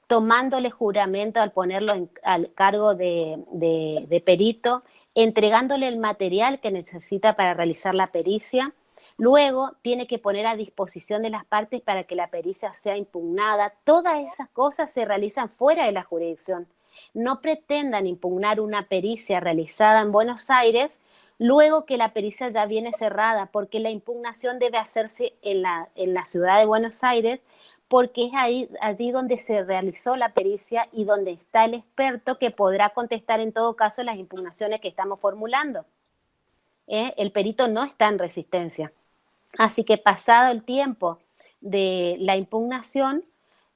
tomándole juramento al ponerlo al cargo de perito, entregándole el material que necesita para realizar la pericia. Luego tiene que poner a disposición de las partes para que la pericia sea impugnada. Todas esas cosas se realizan fuera de la jurisdicción. No pretendan impugnar una pericia realizada en Buenos Aires luego que la pericia ya viene cerrada, porque la impugnación debe hacerse en la ciudad de Buenos Aires, porque es allí donde se realizó la pericia y donde está el experto que podrá contestar en todo caso las impugnaciones que estamos formulando. El perito no está en resistencia. Así que pasado el tiempo de la impugnación,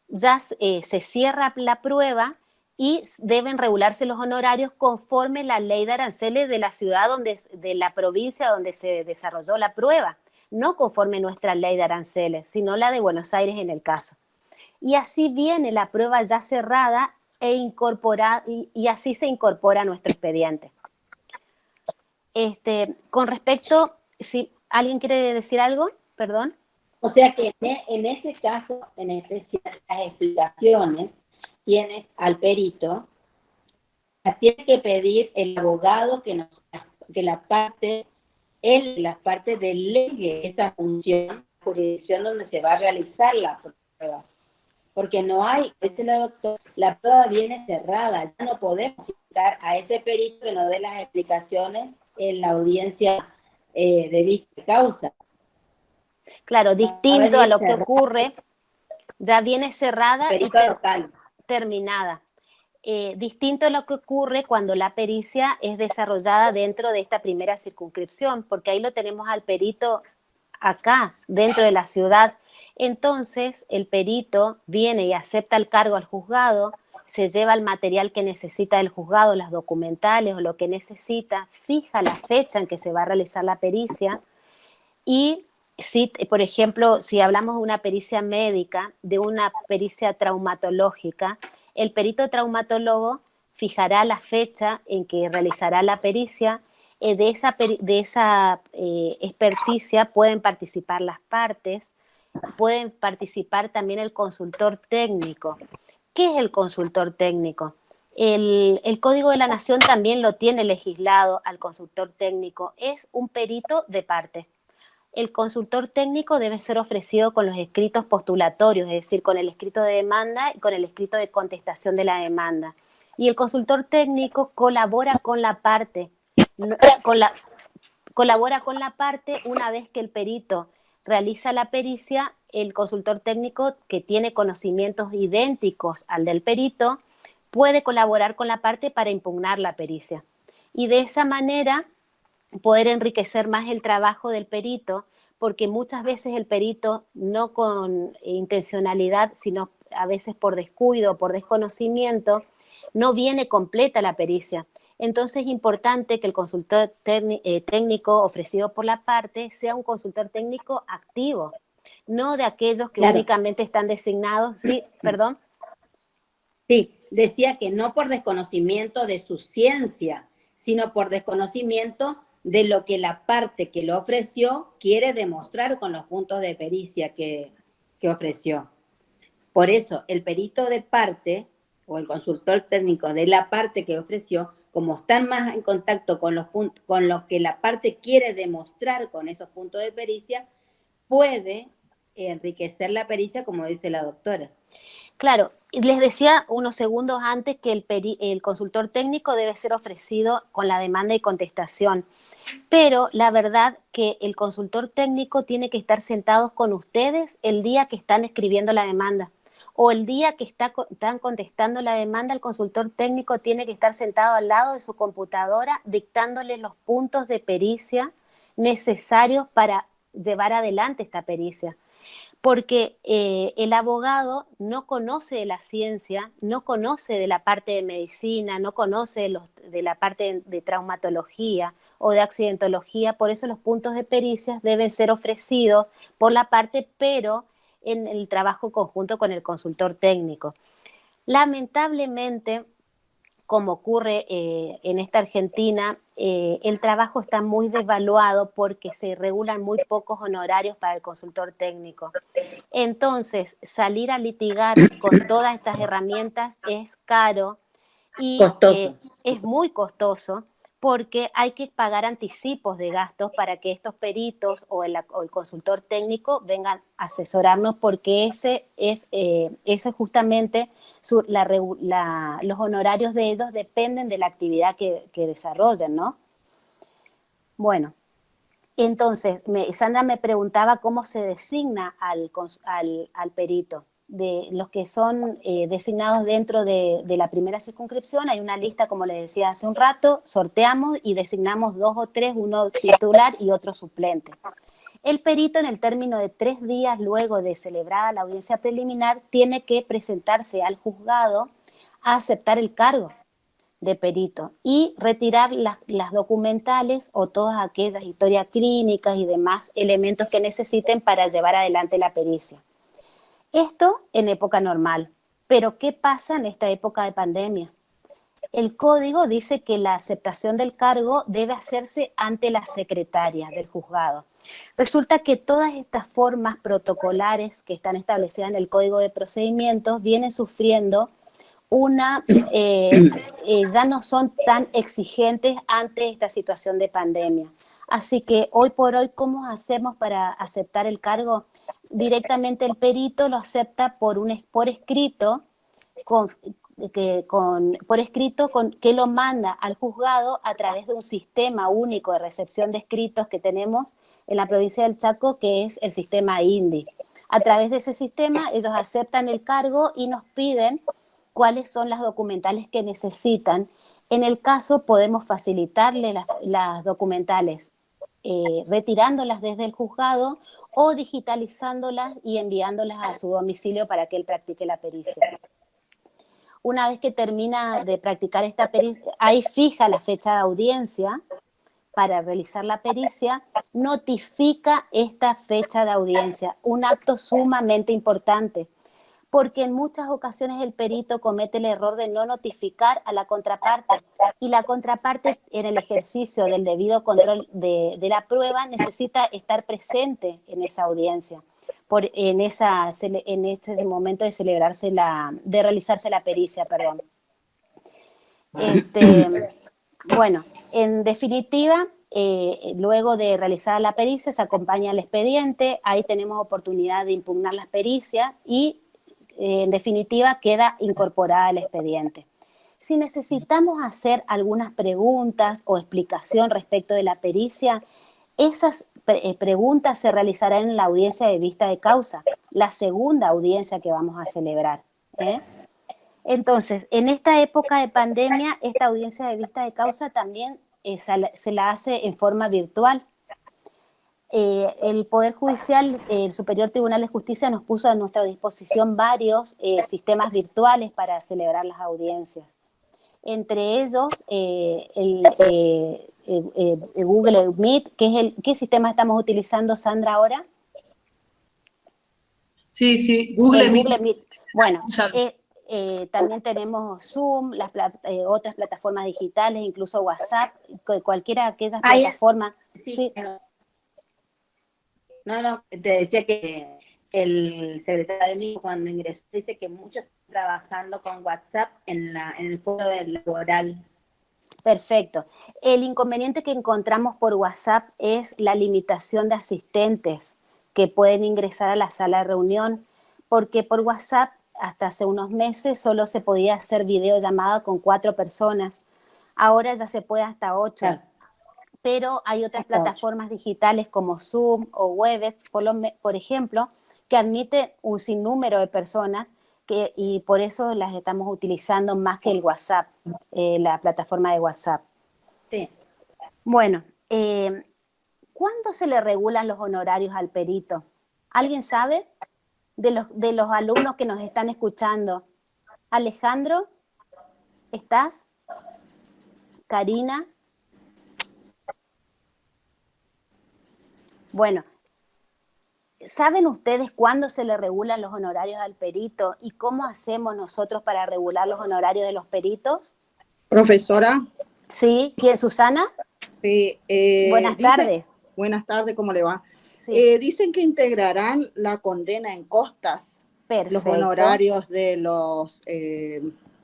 ya se cierra la prueba y deben regularse los honorarios conforme la ley de aranceles de la ciudad, de la provincia donde se desarrolló la prueba, no conforme nuestra ley de aranceles, sino la de Buenos Aires en el caso. Y así viene la prueba ya cerrada e incorporada, y así se incorpora a nuestro expediente. Con respecto, si alguien quiere decir algo, perdón. O sea que en ese caso, en especial, las explicaciones tienes al perito, tiene que pedir el abogado que la parte delegue esa función, jurisdicción donde se va a realizar la prueba. Porque no hay, dice la doctora, la prueba viene cerrada, ya no podemos citar a ese perito que nos dé las explicaciones en la audiencia de vista causa. Claro, distinto a lo que ocurre, ya viene cerrada y terminada. Distinto a lo que ocurre cuando la pericia es desarrollada dentro de esta primera circunscripción, porque ahí lo tenemos al perito acá, dentro de la ciudad. Entonces, el perito viene y acepta el cargo al juzgado, se lleva el material que necesita del juzgado, las documentales o lo que necesita, fija la fecha en que se va a realizar la pericia y, si, por ejemplo, si hablamos de una pericia médica, de una pericia traumatológica, el perito traumatólogo fijará la fecha en que realizará la pericia. De esa experticia pueden participar las partes, pueden participar también el consultor técnico. ¿Qué es el consultor técnico? El Código de la Nación también lo tiene legislado al consultor técnico. Es un perito de parte. El consultor técnico debe ser ofrecido con los escritos postulatorios, es decir, con el escrito de demanda y con el escrito de contestación de la demanda. Y el consultor técnico colabora con la parte, colabora con la parte una vez que el perito realiza la pericia. El consultor técnico, que tiene conocimientos idénticos al del perito, puede colaborar con la parte para impugnar la pericia. Y de esa manera poder enriquecer más el trabajo del perito, porque muchas veces el perito, no con intencionalidad, sino a veces por descuido, por desconocimiento, no viene completa la pericia. Entonces es importante que el consultor técnico ofrecido por la parte sea un consultor técnico activo, no de aquellos que únicamente están designados. Sí, perdón. Sí, decía que no por desconocimiento de su ciencia, sino por desconocimiento de lo que la parte que lo ofreció quiere demostrar con los puntos de pericia que ofreció. Por eso, el perito de parte o el consultor técnico de la parte que ofreció, como están más en contacto con lo que la parte quiere demostrar con esos puntos de pericia, puede enriquecer la pericia, como dice la doctora. Claro, les decía unos segundos antes que el consultor técnico debe ser ofrecido con la demanda y contestación, pero la verdad que el consultor técnico tiene que estar sentado con ustedes el día que están escribiendo la demanda, o el día que están contestando la demanda, el consultor técnico tiene que estar sentado al lado de su computadora dictándole los puntos de pericia necesarios para llevar adelante esta pericia. Porque el abogado no conoce de la ciencia, no conoce de la parte de medicina, no conoce de la parte de traumatología o de accidentología, por eso los puntos de pericias deben ser ofrecidos por la parte, pero en el trabajo conjunto con el consultor técnico. Lamentablemente, como ocurre en esta Argentina, el trabajo está muy devaluado porque se regulan muy pocos honorarios para el consultor técnico. Entonces, salir a litigar con todas estas herramientas es caro y Costoso. es muy costoso porque hay que pagar anticipos de gastos para que estos peritos o el consultor técnico vengan a asesorarnos, porque ese justamente los honorarios de ellos dependen de la actividad que desarrollen, ¿no? Bueno, entonces Sandra me preguntaba cómo se designa al perito. De los que son designados dentro de la primera circunscripción, hay una lista, como les decía hace un rato, sorteamos y designamos 2 o 3, uno titular y otro suplente. El perito, en el término de 3 días luego de celebrada la audiencia preliminar, tiene que presentarse al juzgado a aceptar el cargo de perito y retirar las documentales o todas aquellas historias clínicas y demás elementos que necesiten para llevar adelante la pericia. Esto en época normal, pero ¿qué pasa en esta época de pandemia? El código dice que la aceptación del cargo debe hacerse ante la secretaria del juzgado. Resulta que todas estas formas protocolares que están establecidas en el Código de Procedimientos vienen sufriendo ya no son tan exigentes ante esta situación de pandemia. Así que hoy por hoy, ¿cómo hacemos para aceptar el cargo? Directamente el perito lo acepta por escrito, que lo manda al juzgado a través de un sistema único de recepción de escritos que tenemos en la provincia del Chaco, que es el sistema INDI. A través de ese sistema ellos aceptan el cargo y nos piden cuáles son las documentales que necesitan. En el caso podemos facilitarle las documentales retirándolas desde el juzgado o digitalizándolas y enviándolas a su domicilio para que él practique la pericia. Una vez que termina de practicar esta pericia, ahí fija la fecha de audiencia para realizar la pericia, notifica esta fecha de audiencia, un acto sumamente importante, porque en muchas ocasiones el perito comete el error de no notificar a la contraparte, y la contraparte en el ejercicio del debido control de la prueba necesita estar presente en esa audiencia, en este momento de realizarse la pericia, perdón. Bueno, en definitiva, luego de realizar la pericia se acompaña al expediente, ahí tenemos oportunidad de impugnar las pericias y en definitiva queda incorporada al expediente. Si necesitamos hacer algunas preguntas o explicación respecto de la pericia, esas preguntas se realizarán en la audiencia de vista de causa, la segunda audiencia que vamos a celebrar. Entonces, en esta época de pandemia, esta audiencia de vista de causa también se la hace en forma virtual. El Poder Judicial, el Superior Tribunal de Justicia, nos puso a nuestra disposición varios sistemas virtuales para celebrar las audiencias. Entre ellos, Google Meet, ¿qué sistema estamos utilizando, Sandra, ahora? Sí, Google Meet. Bueno, también tenemos Zoom, otras plataformas digitales, incluso WhatsApp, cualquiera de aquellas plataformas. Sí. No, te decía que el secretario mío cuando ingresó dice que muchos están trabajando con WhatsApp en el foro laboral. Perfecto. El inconveniente que encontramos por WhatsApp es la limitación de asistentes que pueden ingresar a la sala de reunión, porque por WhatsApp hasta hace unos meses solo se podía hacer videollamada con 4 personas. Ahora ya se puede hasta 8. Claro. Pero hay otras plataformas digitales como Zoom o Webex, por ejemplo, que admiten un sinnúmero de personas y por eso las estamos utilizando más que el WhatsApp, la plataforma de WhatsApp. Sí. Bueno, ¿cuándo se le regulan los honorarios al perito? ¿Alguien sabe? De los alumnos que nos están escuchando. Alejandro, ¿estás? Karina. Bueno, ¿saben ustedes cuándo se le regulan los honorarios al perito y cómo hacemos nosotros para regular los honorarios de los peritos? Profesora. Sí, ¿quién? ¿Susana? Sí, buenas tardes. Buenas tardes, ¿cómo le va? Sí. Dicen que integrarán la condena en costas. Perfecto. Los honorarios de los,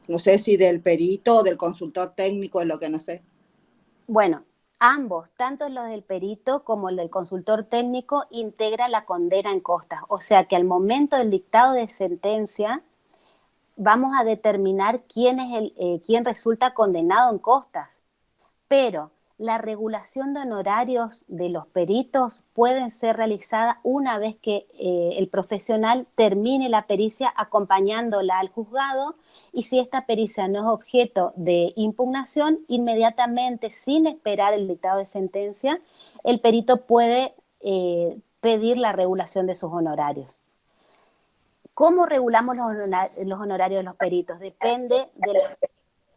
no sé si del perito o del consultor técnico, es lo que no sé. Bueno, ambos, tanto los del perito como el del consultor técnico, integra la condena en costas. O sea que al momento del dictado de sentencia vamos a determinar quién resulta condenado en costas. Pero la regulación de honorarios de los peritos puede ser realizada una vez que el profesional termine la pericia acompañándola al juzgado, y si esta pericia no es objeto de impugnación, inmediatamente, sin esperar el dictado de sentencia, el perito puede pedir la regulación de sus honorarios. ¿Cómo regulamos los honorarios de los peritos? Depende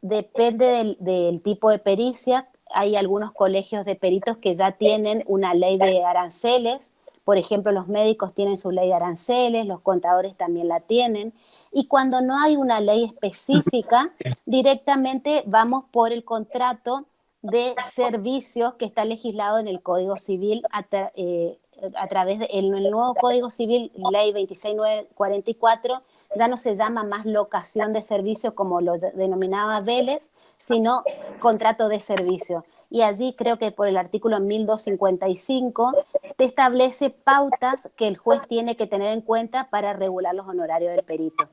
del tipo de pericia. Hay algunos colegios de peritos que ya tienen una ley de aranceles. Por ejemplo, los médicos tienen su ley de aranceles, los contadores también la tienen. Y cuando no hay una ley específica, directamente vamos por el contrato de servicios que está legislado en el Código Civil a través del nuevo Código Civil, Ley 26944, ya no se llama más locación de servicio como lo denominaba Vélez, sino contrato de servicio. Y allí creo que por el artículo 1255 te establece pautas que el juez tiene que tener en cuenta para regular los honorarios del perito.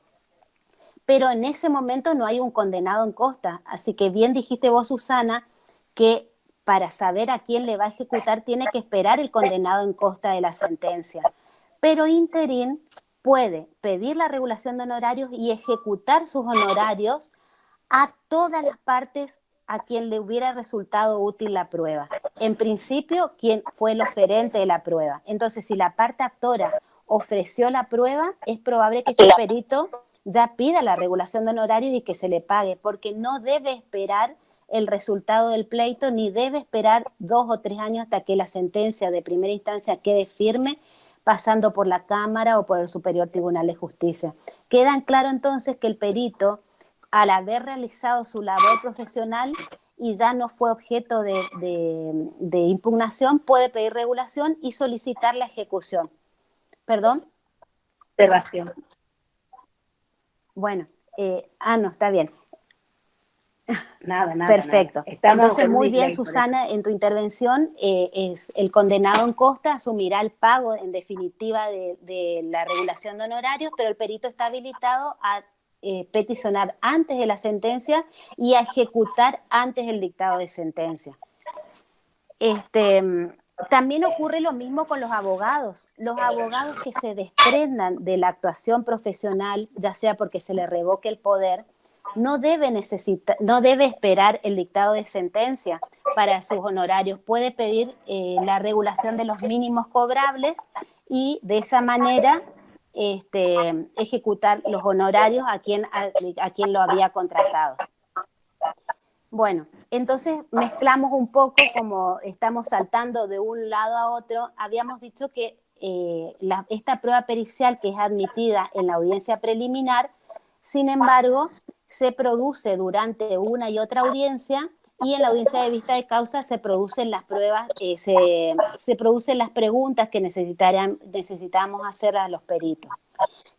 Pero en ese momento no hay un condenado en costa, así que bien dijiste vos, Susana, que para saber a quién le va a ejecutar tiene que esperar el condenado en costa de la sentencia. Pero interín puede pedir la regulación de honorarios y ejecutar sus honorarios a todas las partes a quien le hubiera resultado útil la prueba. En principio, quien fue el oferente de la prueba. Entonces, si la parte actora ofreció la prueba, es probable que este perito ya pida la regulación de honorarios y que se le pague, porque no debe esperar el resultado del pleito, ni debe esperar 2 o 3 años hasta que la sentencia de primera instancia quede firme, pasando por la Cámara o por el Superior Tribunal de Justicia. Queda claro entonces que el perito, al haber realizado su labor profesional y ya no fue objeto de impugnación, puede pedir regulación y solicitar la ejecución. ¿Perdón? Observación. Bueno, no, está bien. Nada. Perfecto. Nada. Entonces, muy bien, Susana, en tu intervención, es el condenado en costa asumirá el pago, en definitiva, de la regulación de honorarios, pero el perito está habilitado a peticionar antes de la sentencia y a ejecutar antes del dictado de sentencia. También ocurre lo mismo con los abogados. Los abogados que se desprendan de la actuación profesional, ya sea porque se les revoque el poder, no debe esperar el dictado de sentencia para sus honorarios. Puede pedir la regulación de los mínimos cobrables y de esa manera ejecutar los honorarios a quien lo había contratado. Bueno, entonces mezclamos un poco, como estamos saltando de un lado a otro. Habíamos dicho que esta prueba pericial, que es admitida en la audiencia preliminar, sin embargo, se produce durante una y otra audiencia, y en la audiencia de vista de causa se producen las pruebas, se producen las preguntas que necesitamos hacer a los peritos.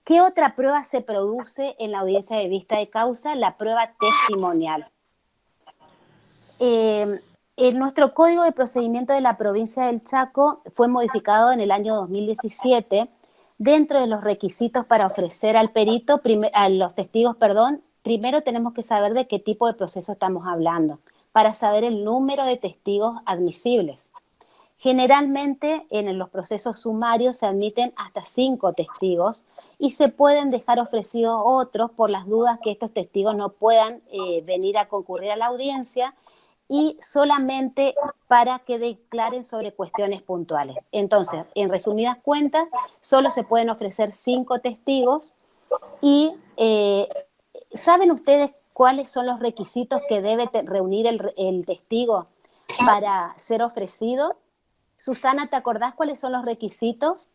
¿Qué otra prueba se produce en la audiencia de vista de causa? La prueba testimonial. En nuestro Código de Procedimiento de la provincia del Chaco fue modificado en el año 2017. Dentro de los requisitos para ofrecer al perito, a los testigos, primero tenemos que saber de qué tipo de proceso estamos hablando, para saber el número de testigos admisibles. Generalmente en los procesos sumarios se admiten hasta 5 testigos y se pueden dejar ofrecidos otros por las dudas que estos testigos no puedan venir a concurrir a la audiencia y solamente para que declaren sobre cuestiones puntuales. Entonces, en resumidas cuentas, solo se pueden ofrecer 5 testigos y ¿saben ustedes cuáles son los requisitos que debe reunir el testigo para ser ofrecido? Susana, ¿te acordás cuáles son los requisitos?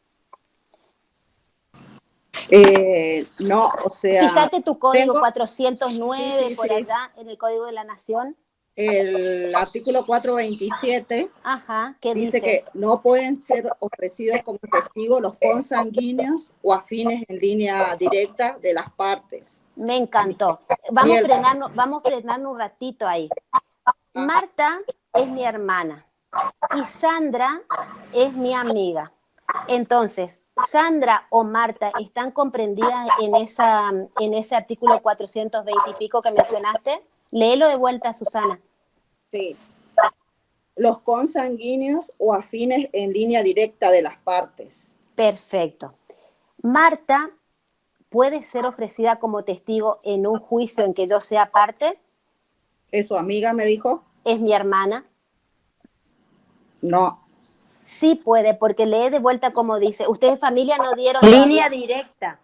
No, o sea... Fíjate tu código tengo, 409 sí, por sí. allá en el Código de la Nación. El artículo 427 Ajá, ¿qué dice dice? que no pueden ser ofrecidos como testigos los consanguíneos o afines en línea directa de las partes. Me encantó. Vamos a frenar un ratito ahí. Marta es mi hermana y Sandra es mi amiga. Entonces, Sandra o Marta están comprendidas en ese artículo 420 y pico que mencionaste. Léelo de vuelta, Susana. Sí. Los consanguíneos o afines en línea directa de las partes. Perfecto. Marta puede ser ofrecida como testigo en un juicio en que yo sea parte. ¿Es su amiga, me dijo? Es mi hermana. No. Sí puede, porque lee de vuelta como dice. Ustedes familia no dieron línea todavía. directa.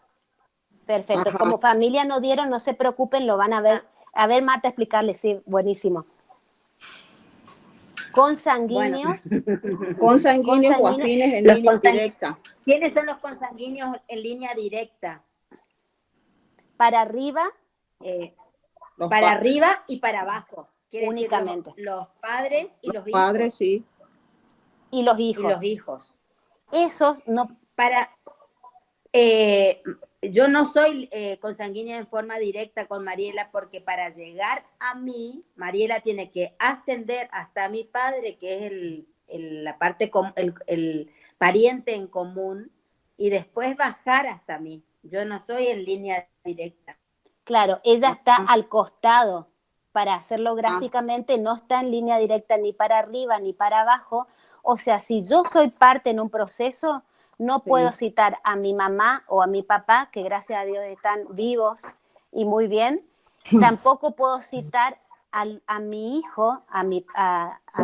Perfecto. Ajá. Como familia no dieron, no se preocupen, lo van a ver. A ver, Marta, explicarle. Sí, buenísimo. Consanguíneos. Bueno. Consanguíneos o afines en línea directa. ¿Quiénes son los consanguíneos en línea directa? Para arriba. Para arriba y para abajo. Únicamente. Decir, los padres y los hijos. Padres, sí. Y los hijos. Y los hijos. Esos no. Yo no soy consanguínea en forma directa con Mariela porque para llegar a mí, Mariela tiene que ascender hasta mi padre, que es el pariente en común, y después bajar hasta mí. Yo no soy en línea directa. Claro, ella está al costado. Para hacerlo gráficamente, no está en línea directa ni para arriba ni para abajo. O sea, si yo soy parte en un proceso, no puedo citar a mi mamá o a mi papá, que gracias a Dios están vivos y muy bien. Tampoco puedo citar a mi hijo, a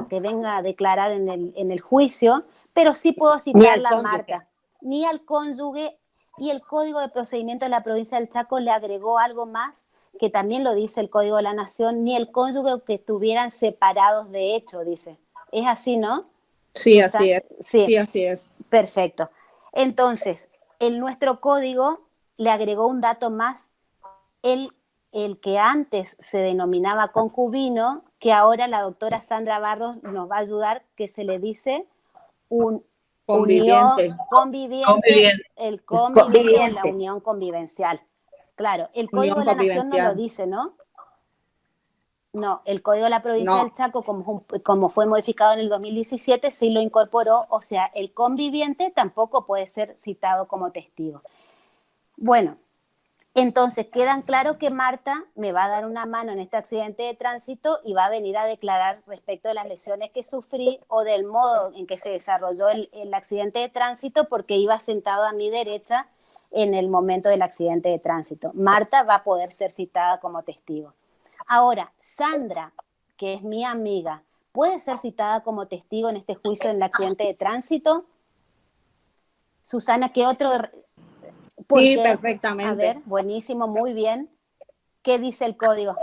que venga a declarar en el juicio, pero sí puedo citarla a Marta. Ni al cónyuge. Y el Código de Procedimiento de la Provincia del Chaco le agregó algo más, que también lo dice el Código de la Nación, ni el cónyuge que estuvieran separados de hecho, dice. ¿Es así, no? Sí, así es. Sí, así es. Perfecto. Entonces, en nuestro código le agregó un dato más, el que antes se denominaba concubino, que ahora la doctora Sandra Barros nos va a ayudar, que se le dice un conviviente. El conviviente o la unión convivencial. Claro, el Código de la Nación no lo dice, ¿no? No, el Código de la Provincia del Chaco, como fue modificado en el 2017, sí lo incorporó, o sea, el conviviente tampoco puede ser citado como testigo. Bueno, entonces quedan claro que Marta me va a dar una mano en este accidente de tránsito y va a venir a declarar respecto de las lesiones que sufrí o del modo en que se desarrolló el accidente de tránsito, porque iba sentado a mi derecha en el momento del accidente de tránsito. Marta va a poder ser citada como testigo. Ahora, Sandra, que es mi amiga, ¿puede ser citada como testigo en este juicio del accidente de tránsito? Susana, ¿qué otro? Sí, perfectamente. A ver, buenísimo, muy bien. ¿Qué dice el código?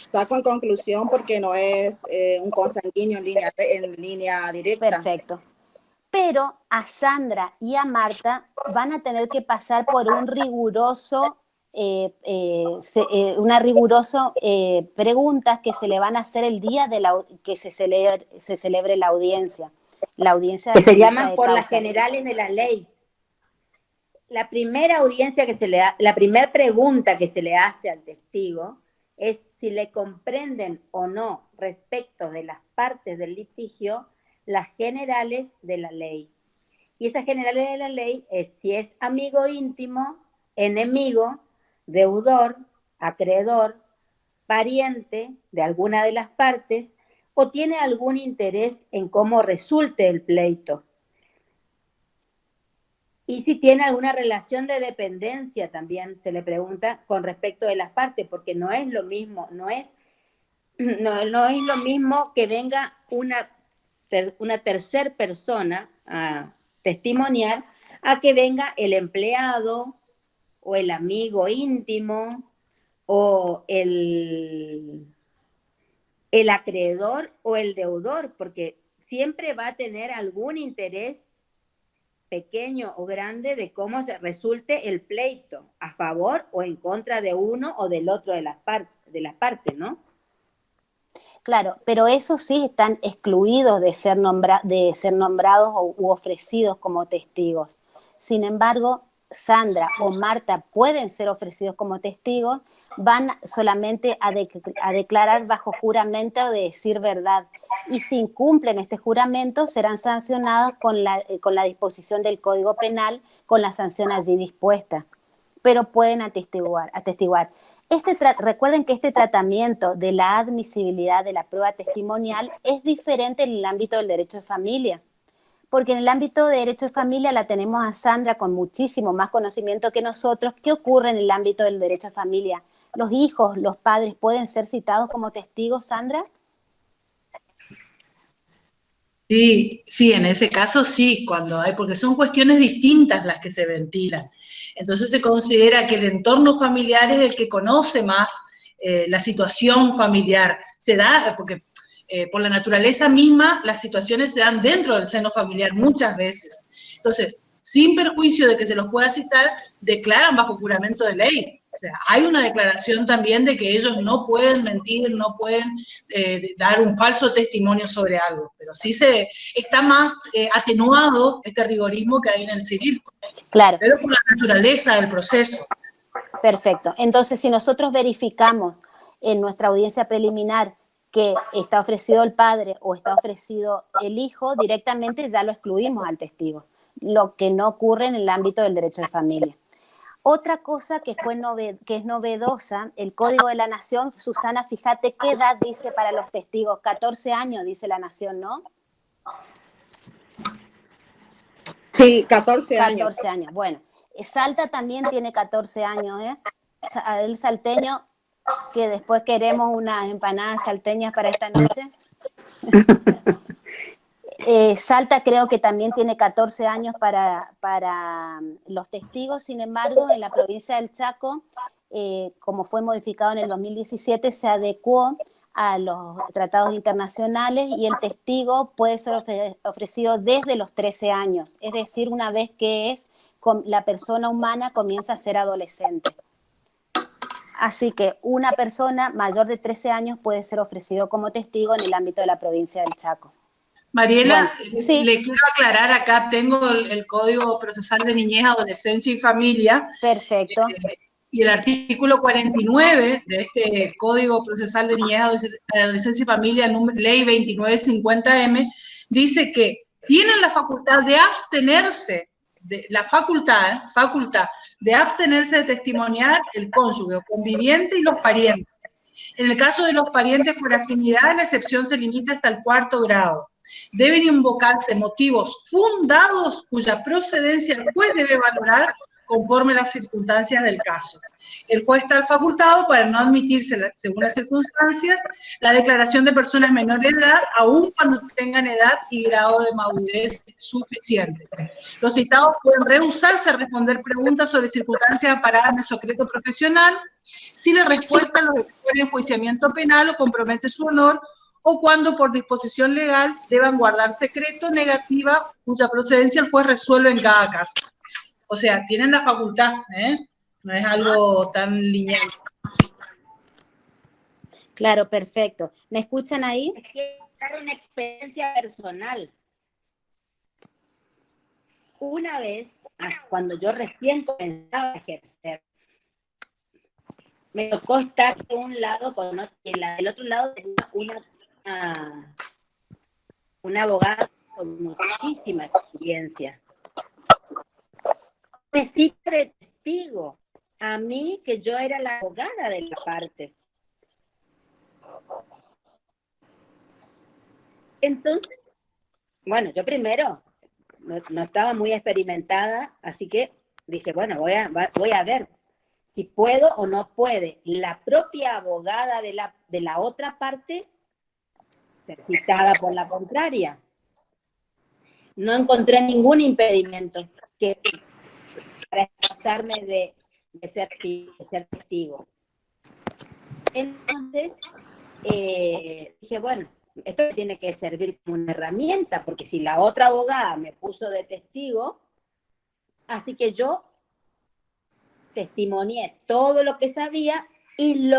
Saco en conclusión porque no es un consanguíneo en línea directa. Perfecto. Pero a Sandra y a Marta van a tener que pasar por un riguroso, preguntas que se le van a hacer el día de que se celebre la audiencia. La audiencia que se llaman por las generales de la ley. La primera audiencia la primera pregunta que se le hace al testigo es si le comprenden o no respecto de las partes del litigio las generales de la ley. Y esas generales de la ley es si es amigo íntimo, enemigo, deudor, acreedor, pariente de alguna de las partes o tiene algún interés en cómo resulte el pleito. Y si tiene alguna relación de dependencia, también se le pregunta con respecto de las partes, porque no es lo mismo, no es lo mismo que venga una tercera persona a testimoniar a que venga el empleado o el amigo íntimo o el acreedor o el deudor, porque siempre va a tener algún interés pequeño o grande de cómo se resulte el pleito, a favor o en contra de uno o del otro de las partes, ¿no? Claro, pero esos sí están excluidos de ser nombrados u ofrecidos como testigos. Sin embargo, Sandra o Marta pueden ser ofrecidos como testigos, van solamente a declarar bajo juramento de decir verdad. Y si incumplen este juramento, serán sancionados con la disposición del Código Penal, con la sanción allí dispuesta. Pero pueden atestiguar. Recuerden que este tratamiento de la admisibilidad de la prueba testimonial es diferente en el ámbito del derecho de familia, porque en el ámbito de derecho de familia la tenemos a Sandra con muchísimo más conocimiento que nosotros. ¿Qué ocurre en el ámbito del derecho de familia? ¿Los hijos, los padres pueden ser citados como testigos, Sandra? Sí, sí, en ese caso sí, cuando hay, porque son cuestiones distintas las que se ventilan. Entonces se considera que el entorno familiar es el que conoce más la situación familiar. Se da, porque por la naturaleza misma las situaciones se dan dentro del seno familiar muchas veces. Entonces, sin perjuicio de que se los pueda citar, declaran bajo juramento de ley. O sea, hay una declaración también de que ellos no pueden mentir, no pueden dar un falso testimonio sobre algo, pero sí está más atenuado este rigorismo que hay en el civil. Claro. Pero por la naturaleza del proceso. Perfecto. Entonces, si nosotros verificamos en nuestra audiencia preliminar que está ofrecido el padre o está ofrecido el hijo, directamente ya lo excluimos al testigo, lo que no ocurre en el ámbito del derecho de familia. Otra cosa que es novedosa, el Código de la Nación, Susana, fíjate qué edad dice para los testigos, 14 años dice la Nación, ¿no? Sí, 14 años. 14 años, bueno. Salta también tiene 14 años, ¿eh? El salteño, que después queremos unas empanadas salteñas para esta noche. Salta creo que también tiene 14 años para los testigos. Sin embargo, en la provincia del Chaco, como fue modificado en el 2017, se adecuó a los tratados internacionales y el testigo puede ser ofrecido desde los 13 años, es decir, una vez que la persona humana comienza a ser adolescente. Así que una persona mayor de 13 años puede ser ofrecido como testigo en el ámbito de la provincia del Chaco. Mariela, bueno, sí. Le quiero aclarar acá, tengo el Código Procesal de Niñez, Adolescencia y Familia. Perfecto. Y el artículo 49 de este Código Procesal de Niñez, Adolescencia y Familia, Ley 2950M, dice que tienen la facultad de abstenerse, la facultad de abstenerse de testimoniar el cónyuge o conviviente y los parientes. En el caso de los parientes por afinidad, la excepción se limita hasta el 4º grado. Deben invocarse motivos fundados cuya procedencia el juez debe valorar conforme a las circunstancias del caso. El juez está facultado para no admitirse, según las circunstancias, la declaración de personas menores de edad, aun cuando tengan edad y grado de madurez suficientes. Los citados pueden rehusarse a responder preguntas sobre circunstancias amparadas en el secreto profesional, si la respuesta lo expone enjuiciamiento penal o compromete su honor, o cuando por disposición legal deban guardar secreto, negativa, cuya procedencia el juez resuelve en cada caso. O sea, tienen la facultad, ¿eh? No es algo tan lineal. Claro, perfecto. ¿Me escuchan ahí? Es que dar una experiencia personal. Una vez, cuando yo recién comenzaba a ejercer, me tocó estar de un lado y del otro lado tenía una abogada con muchísima experiencia. Me cita de testigo a mí, que yo era la abogada de la parte. Entonces, bueno, yo primero no estaba muy experimentada, así que dije, bueno, voy a ver si puedo o no puede. La propia abogada de la otra parte ser citada por la contraria. No encontré ningún impedimento para excusarme de ser testigo. Entonces, dije, bueno, esto tiene que servir como una herramienta, porque si la otra abogada me puso de testigo, así que yo testimonié todo lo que sabía y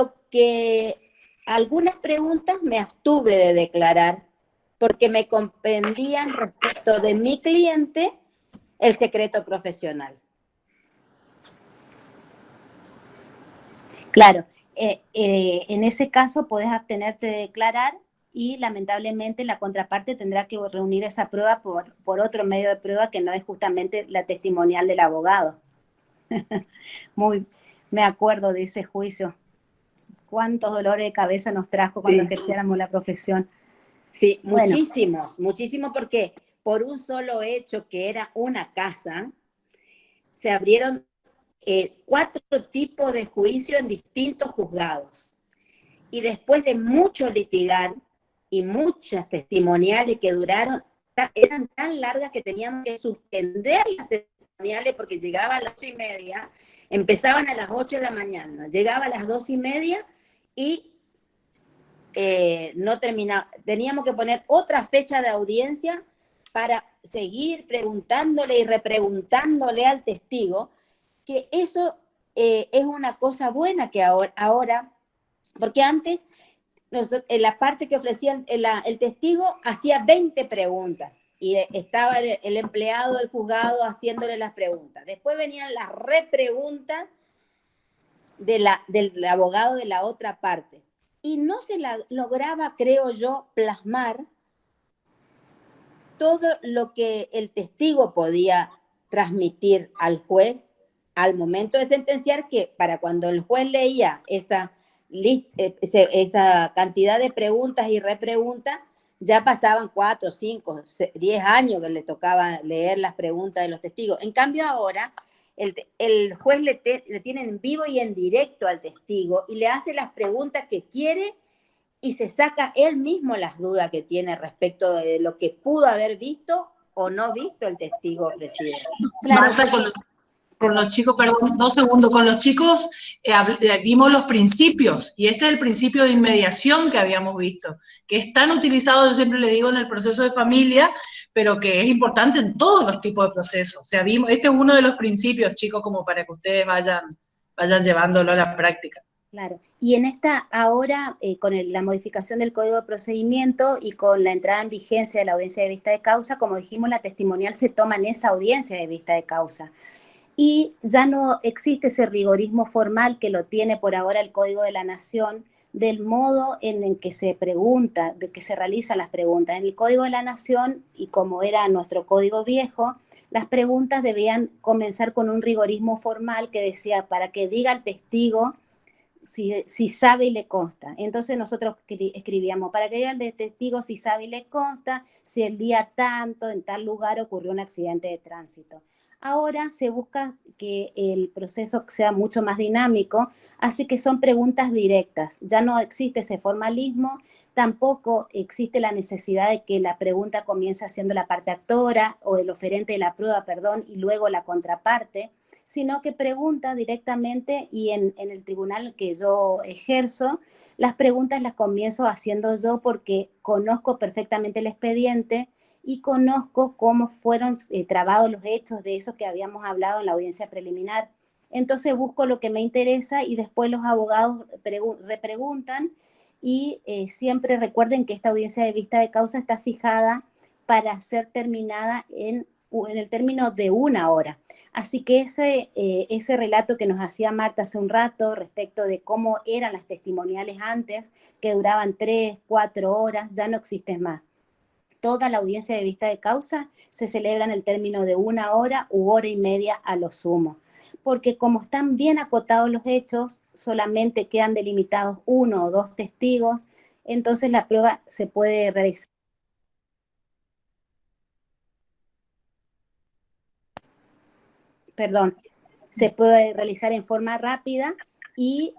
algunas preguntas me abstuve de declarar, porque me comprendían respecto de mi cliente el secreto profesional. Claro, en ese caso podés abstenerte de declarar y lamentablemente la contraparte tendrá que reunir esa prueba por otro medio de prueba que no es justamente la testimonial del abogado. Me acuerdo de ese juicio. Cuántos dolores de cabeza nos trajo cuando ejerciéramos la profesión. Sí, bueno. Muchísimos, porque por un solo hecho que era una casa, se abrieron 4 tipos de juicio en distintos juzgados. Y después de mucho litigar y muchas testimoniales que duraron, eran tan largas que teníamos que suspender las testimoniales porque llegaba a las 8:30, empezaban a las 8 de la mañana, llegaba a las 2:30 y no terminaba. Teníamos que poner otra fecha de audiencia para seguir preguntándole y repreguntándole al testigo, que eso es una cosa buena que ahora, porque antes la parte que ofrecía el testigo hacía 20 preguntas y estaba el empleado del juzgado haciéndole las preguntas. Después venían las repreguntas del abogado de la otra parte. Y no se lograba, creo yo, plasmar todo lo que el testigo podía transmitir al juez al momento de sentenciar, que para cuando el juez leía esa cantidad de preguntas y repreguntas, ya pasaban 4, 5, 10 años que le tocaba leer las preguntas de los testigos. En cambio ahora, el juez le tiene en vivo y en directo al testigo y le hace las preguntas que quiere y se saca él mismo las dudas que tiene respecto de lo que pudo haber visto o no visto el testigo presidente. Claro. Marta, con los chicos, perdón, 2 segundos, con los chicos vimos los principios, y este es el principio de inmediación que habíamos visto, que es tan utilizado, yo siempre le digo, en el proceso de familia, pero que es importante en todos los tipos de procesos. O sea, este es uno de los principios, chicos, como para que ustedes vayan llevándolo a la práctica. Claro, y en esta ahora, con la modificación del Código de Procedimiento y con la entrada en vigencia de la audiencia de vista de causa, como dijimos, la testimonial se toma en esa audiencia de vista de causa. Y ya no existe ese rigorismo formal que lo tiene por ahora el Código de la Nación, del modo en el que se pregunta, de que se realizan las preguntas. En el Código de la Nación, y como era nuestro código viejo, las preguntas debían comenzar con un rigorismo formal que decía, para que diga el testigo si sabe y le consta. Entonces nosotros escribíamos, para que diga el testigo si sabe y le consta, si el día tanto, en tal lugar ocurrió un accidente de tránsito. Ahora se busca que el proceso sea mucho más dinámico, así que son preguntas directas. Ya no existe ese formalismo, tampoco existe la necesidad de que la pregunta comience haciendo la parte actora o el oferente de la prueba, perdón, y luego la contraparte, sino que pregunta directamente, y en el tribunal que yo ejerzo, las preguntas las comienzo haciendo yo porque conozco perfectamente el expediente y conozco cómo fueron trabados los hechos de eso que habíamos hablado en la audiencia preliminar. Entonces busco lo que me interesa y después los abogados repreguntan y siempre recuerden que esta audiencia de vista de causa está fijada para ser terminada en el término de 1 hora. Así que ese relato que nos hacía Marta hace un rato respecto de cómo eran las testimoniales antes, que duraban 3, 4 horas, ya no existe más. Toda la audiencia de vista de causa se celebra en el término de 1 hora u 1:30 a lo sumo. Porque como están bien acotados los hechos, solamente quedan delimitados 1 o 2 testigos, entonces la prueba se puede realizar perdón, se puede realizar en forma rápida y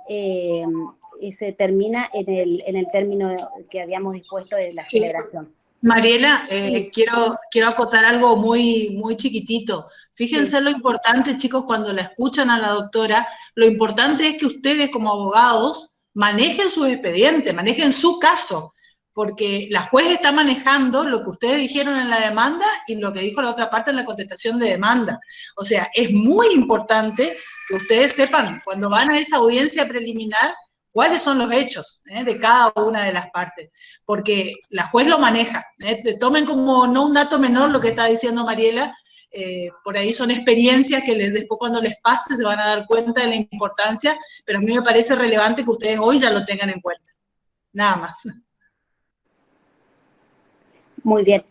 se termina en el término que habíamos dispuesto de la celebración. Mariela, Sí. quiero acotar algo muy, muy chiquitito. Fíjense Sí. lo importante, chicos, cuando la escuchan a la doctora, lo importante es que ustedes como abogados manejen su expediente, manejen su caso, porque la juez está manejando lo que ustedes dijeron en la demanda y lo que dijo la otra parte en la contestación de demanda. O sea, es muy importante que ustedes sepan, cuando van a esa audiencia preliminar, cuáles son los hechos de cada una de las partes, porque la juez lo maneja. Tomen como no un dato menor lo que está diciendo Mariela, por ahí son experiencias que después cuando les pase se van a dar cuenta de la importancia, pero a mí me parece relevante que ustedes hoy ya lo tengan en cuenta. Nada más. Muy bien.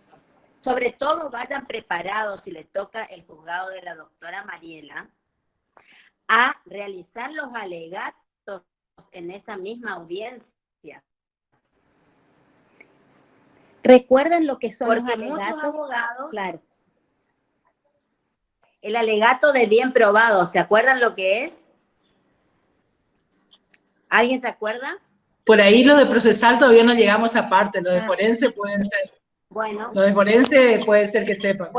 Sobre todo vayan preparados, si les toca el juzgado de la doctora Mariela, a realizar los alegatos en esa misma audiencia. ¿Recuerdan lo que son Porque los alegatos? muchos abogados, claro. El alegato de bien probado, ¿se acuerdan lo que es? ¿Alguien se acuerda? Por ahí lo de procesal todavía no llegamos a esa parte, lo de forense pueden ser. Bueno. Lo de forense puede ser que sepan.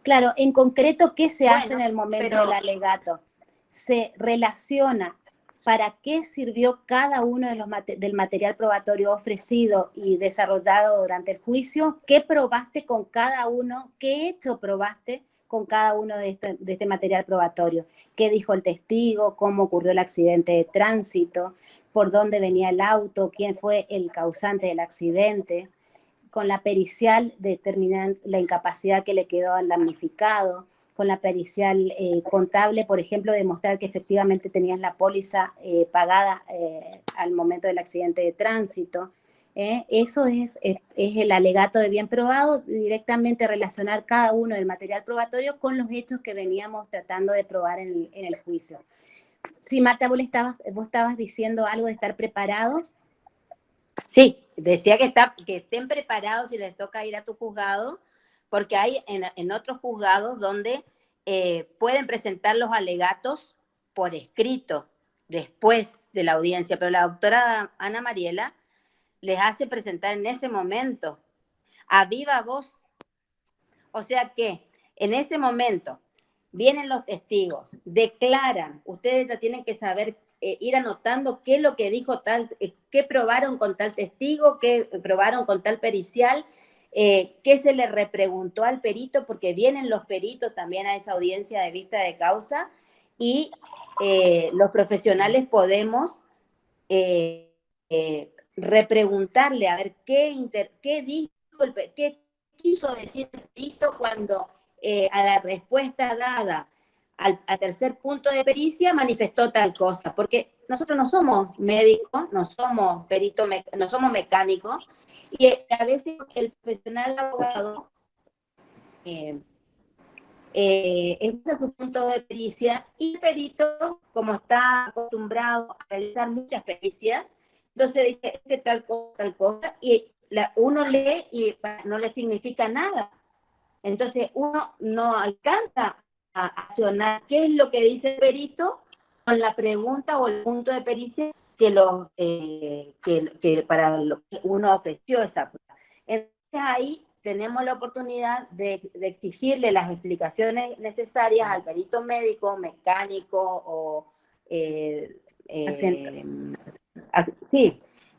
Claro, en concreto, ¿qué se hace en el momento del alegato? Se relaciona para qué sirvió cada uno del material probatorio ofrecido y desarrollado durante el juicio, qué probaste con cada uno, qué hecho probaste con cada uno de este material probatorio, qué dijo el testigo, cómo ocurrió el accidente de tránsito, por dónde venía el auto, quién fue el causante del accidente. Con la pericial determinan la incapacidad que le quedó al damnificado, con la pericial contable, por ejemplo, demostrar que efectivamente tenías la póliza pagada al momento del accidente de tránsito. Eso es el alegato de bien probado, directamente relacionar cada uno del material probatorio con los hechos que veníamos tratando de probar en el juicio. Sí, Marta, vos estabas diciendo algo de estar preparados. Sí, decía que estén preparados si les toca ir a tu juzgado, porque hay en otros juzgados donde pueden presentar los alegatos por escrito después de la audiencia, pero la doctora Ana Mariela les hace presentar en ese momento, a viva voz. O sea que en ese momento vienen los testigos, declaran, ustedes ya tienen que saber ir anotando qué es lo que dijo tal, qué probaron con tal testigo, qué probaron con tal pericial, qué se le repreguntó al perito, porque vienen los peritos también a esa audiencia de vista de causa, y los profesionales podemos repreguntarle a ver qué dijo, qué quiso decir el perito cuando a la respuesta dada al tercer punto de pericia manifestó tal cosa, porque nosotros no somos médicos, no somos peritos, no somos mecánicos, y a veces el profesional abogado empieza su punto de pericia y el perito, como está acostumbrado a realizar muchas pericias, entonces dice, es que tal cosa, y uno lee y no le significa nada. Entonces uno no alcanza a accionar qué es lo que dice el perito con la pregunta o el punto de pericia que para lo que uno ofreció esa prueba. Entonces ahí tenemos la oportunidad de exigirle las explicaciones necesarias al perito médico, mecánico o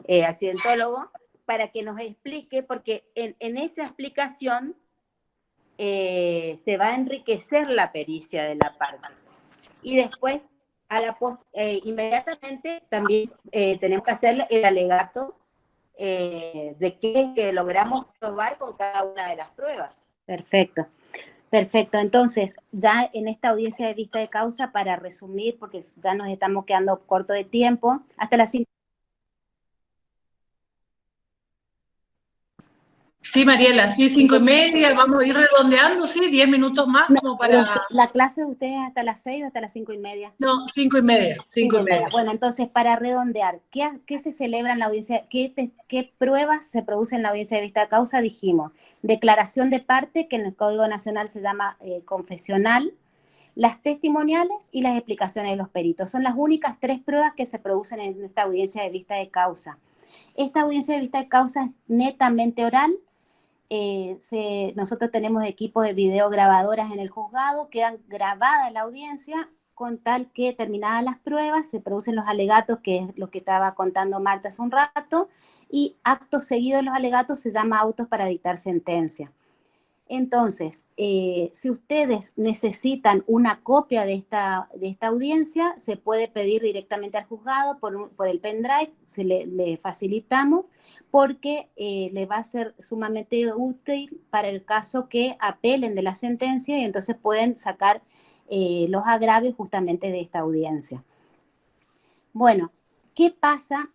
accidentólogo, para que nos explique, porque en esa explicación se va a enriquecer la pericia de la parte. Y después, inmediatamente, también tenemos que hacer el alegato de qué logramos probar con cada una de las pruebas. Perfecto. Perfecto, entonces ya en esta audiencia de vista de causa, para resumir, porque ya nos estamos quedando corto de tiempo, hasta las 5. Sí, Mariela, sí, 5:30, vamos a ir redondeando, sí, 10 minutos más No, como pero para... ¿la clase de ustedes es hasta las 6 o hasta las 5:30? No, 5:30, cinco Cinco y y media. media. Bueno, entonces, para redondear, ¿qué se celebra en la audiencia? ¿Qué pruebas se producen en la audiencia de vista de causa? Dijimos, declaración de parte, que en el Código Nacional se llama confesional, las testimoniales y las explicaciones de los peritos. Son las únicas tres pruebas que se producen en esta audiencia de vista de causa. Esta audiencia de vista de causa es netamente oral. Nosotros tenemos equipos de videograbadoras en el juzgado, quedan grabadas la audiencia con tal que terminadas las pruebas se producen los alegatos, que es lo que estaba contando Marta hace un rato, y acto seguido de los alegatos se llama autos para dictar sentencia. Entonces, si ustedes necesitan una copia de esta audiencia, se puede pedir directamente al juzgado por el pendrive, le facilitamos, porque le va a ser sumamente útil para el caso que apelen de la sentencia y entonces pueden sacar los agravios justamente de esta audiencia. Bueno, ¿qué pasa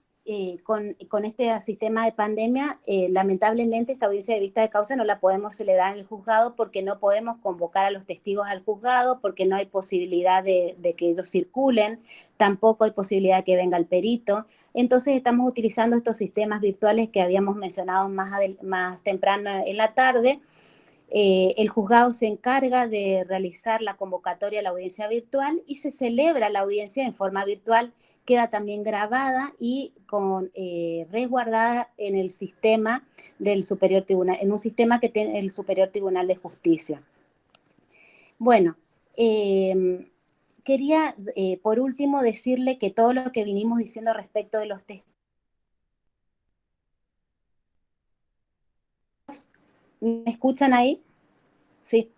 con este sistema de pandemia? Lamentablemente esta audiencia de vista de causa no la podemos celebrar en el juzgado porque no podemos convocar a los testigos al juzgado, porque no hay posibilidad de que ellos circulen, tampoco hay posibilidad de que venga el perito. Entonces estamos utilizando estos sistemas virtuales que habíamos mencionado más temprano en la tarde. El juzgado se encarga de realizar la convocatoria a la audiencia virtual y se celebra la audiencia en forma virtual, queda también grabada y resguardada en el sistema del Superior Tribunal, en un sistema que tiene el Superior Tribunal de Justicia. Bueno, quería por último decirle que todo lo que vinimos diciendo respecto de los testigos, ¿me escuchan ahí? Sí.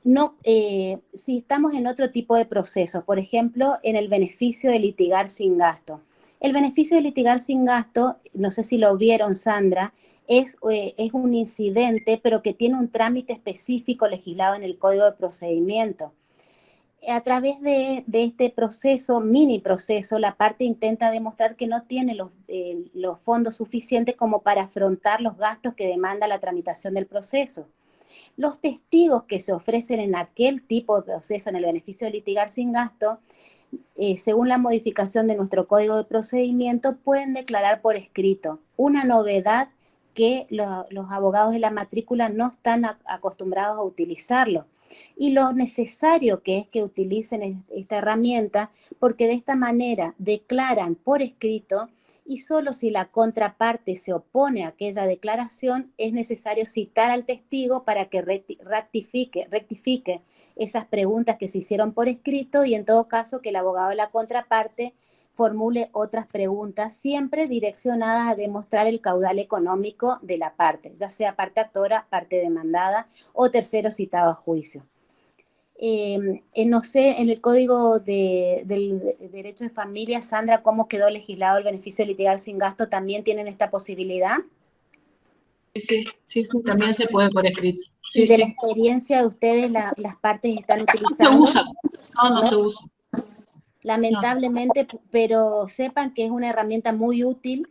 No, si estamos en otro tipo de procesos, por ejemplo, en el beneficio de litigar sin gasto. El beneficio de litigar sin gasto, no sé si lo vieron, Sandra, es un incidente, pero que tiene un trámite específico legislado en el Código de Procedimiento. A través de este proceso, mini proceso, la parte intenta demostrar que no tiene los fondos suficientes como para afrontar los gastos que demanda la tramitación del proceso. Los testigos que se ofrecen en aquel tipo de proceso, en el beneficio de litigar sin gasto, según la modificación de nuestro Código de Procedimiento, pueden declarar por escrito una novedad que los abogados de la matrícula no están acostumbrados a utilizarlo. Y lo necesario que es que utilicen esta herramienta, porque de esta manera declaran por escrito y solo si la contraparte se opone a aquella declaración es necesario citar al testigo para que rectifique esas preguntas que se hicieron por escrito y en todo caso que el abogado de la contraparte formule otras preguntas, siempre direccionadas a demostrar el caudal económico de la parte, ya sea parte actora, parte demandada o tercero citado a juicio. No sé, en el Código del Derecho de Familia, Sandra, ¿cómo quedó legislado el beneficio de litigar sin gasto? ¿También tienen esta posibilidad? Sí, también se puede por escrito. Sí, ¿Y de la sí. experiencia de ustedes las partes están No se utilizando? usa, no se usa. Lamentablemente, pero sepan que es una herramienta muy útil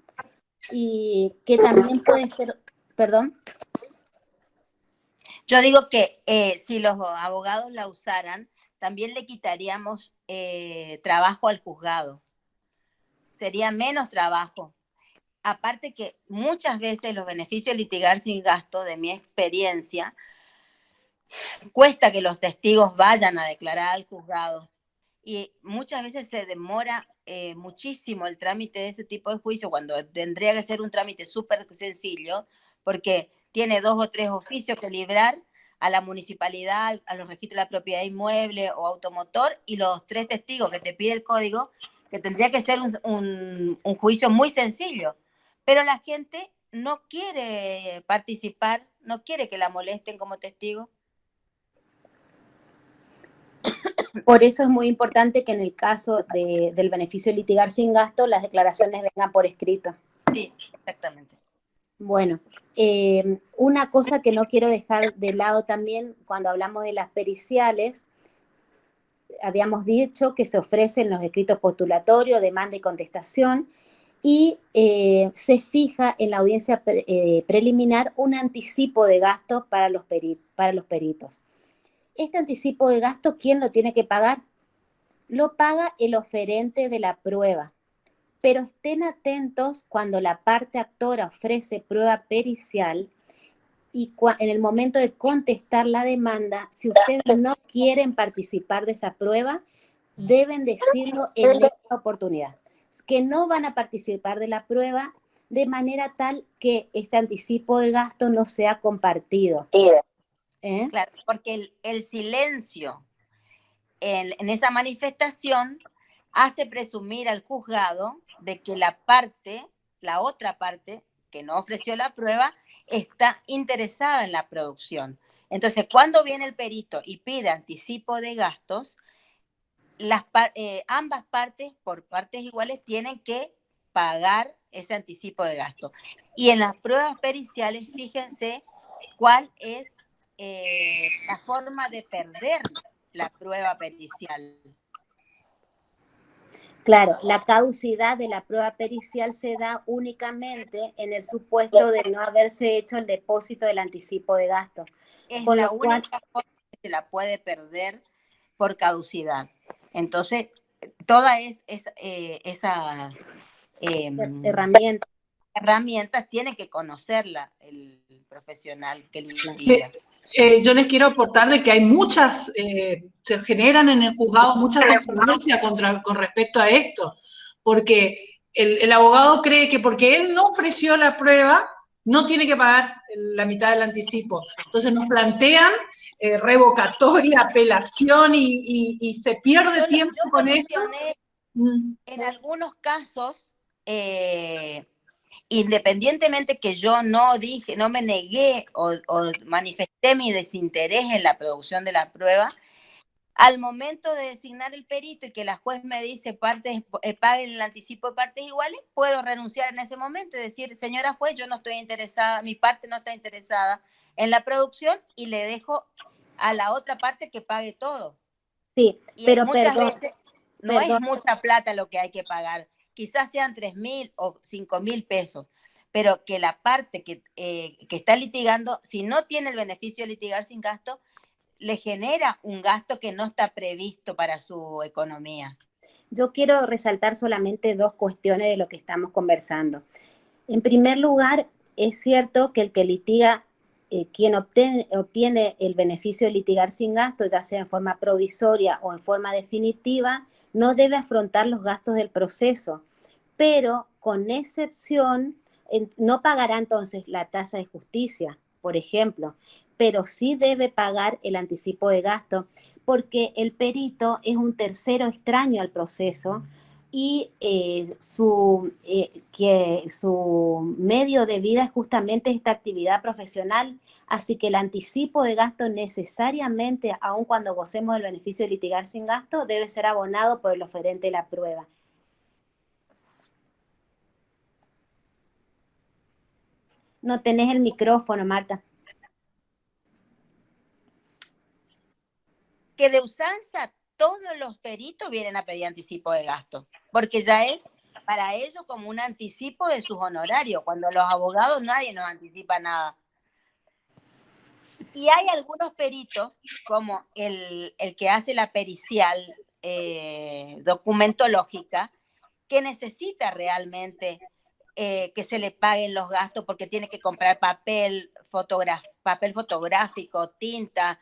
y que también puede ser, perdón. Yo digo que si los abogados la usaran, también le quitaríamos trabajo al juzgado. Sería menos trabajo. Aparte que muchas veces los beneficios de litigar sin gasto, de mi experiencia, cuesta que los testigos vayan a declarar al juzgado. Y muchas veces se demora muchísimo el trámite de ese tipo de juicio, cuando tendría que ser un trámite súper sencillo, porque tiene 2 o 3 oficios que librar a la municipalidad, a los registros de la propiedad inmueble o automotor, y los 3 testigos que te pide el código, que tendría que ser un juicio muy sencillo. Pero la gente no quiere participar, no quiere que la molesten como testigo. Por eso es muy importante que en el caso del beneficio de litigar sin gasto, las declaraciones vengan por escrito. Sí, exactamente. Bueno, una cosa que no quiero dejar de lado también cuando hablamos de las periciales, habíamos dicho que se ofrecen los escritos postulatorios, demanda y contestación, y se fija en la audiencia preliminar un anticipo de gasto para los peritos. Este anticipo de gasto, ¿quién lo tiene que pagar? Lo paga el oferente de la prueba, pero estén atentos cuando la parte actora ofrece prueba pericial y en el momento de contestar la demanda, si ustedes no quieren participar de esa prueba, deben decirlo en esta oportunidad, que no van a participar de la prueba de manera tal que este anticipo de gasto no sea compartido. Claro, porque el silencio en esa manifestación hace presumir al juzgado de que la otra parte que no ofreció la prueba, está interesada en la producción. Entonces, cuando viene el perito y pide anticipo de gastos, ambas partes, por partes iguales, tienen que pagar ese anticipo de gasto. Y en las pruebas periciales, fíjense cuál es la forma de perder la prueba pericial. Claro, la caducidad de la prueba pericial se da únicamente en el supuesto de no haberse hecho el depósito del anticipo de gasto. Es la única forma que se la puede perder por caducidad. Entonces, toda esa herramientas tiene que conocerla el profesional que litiga. Yo les quiero aportar de que hay muchas, se generan en el juzgado mucha controversia con respecto a esto, porque el abogado cree que porque él no ofreció la prueba, no tiene que pagar la mitad del anticipo. Entonces nos plantean revocatoria, apelación y se pierde tiempo con esto. En algunos casos, independientemente que yo no me negué o manifesté mi desinterés en la producción de la prueba, al momento de designar el perito y que la juez me dice paguen el anticipo de partes iguales, puedo renunciar en ese momento y decir, señora juez, yo no estoy interesada, mi parte no está interesada en la producción y le dejo a la otra parte que pague todo. Sí, y pero muchas veces no es mucha plata lo que hay que pagar. Quizás sean 3.000 o 5.000 pesos, pero que la parte que está litigando, si no tiene el beneficio de litigar sin gasto, le genera un gasto que no está previsto para su economía. Yo quiero resaltar solamente dos cuestiones de lo que estamos conversando. En primer lugar, es cierto que el que litiga, quien obtiene el beneficio de litigar sin gasto, ya sea en forma provisoria o en forma definitiva, no debe afrontar los gastos del proceso, pero con excepción, no pagará entonces la tasa de justicia, por ejemplo, pero sí debe pagar el anticipo de gasto, porque el perito es un tercero extraño al proceso y su medio de vida es justamente esta actividad profesional, así que el anticipo de gasto necesariamente, aun cuando gocemos del beneficio de litigar sin gasto, debe ser abonado por el oferente de la prueba. No tenés el micrófono, Marta. Que de usanza todos los peritos vienen a pedir anticipo de gasto, porque ya es para ellos como un anticipo de sus honorarios. Cuando los abogados nadie nos anticipa nada. Y hay algunos peritos, como el que hace la pericial documentológica, que necesita realmente que se le paguen los gastos porque tiene que comprar papel fotográfico, tinta,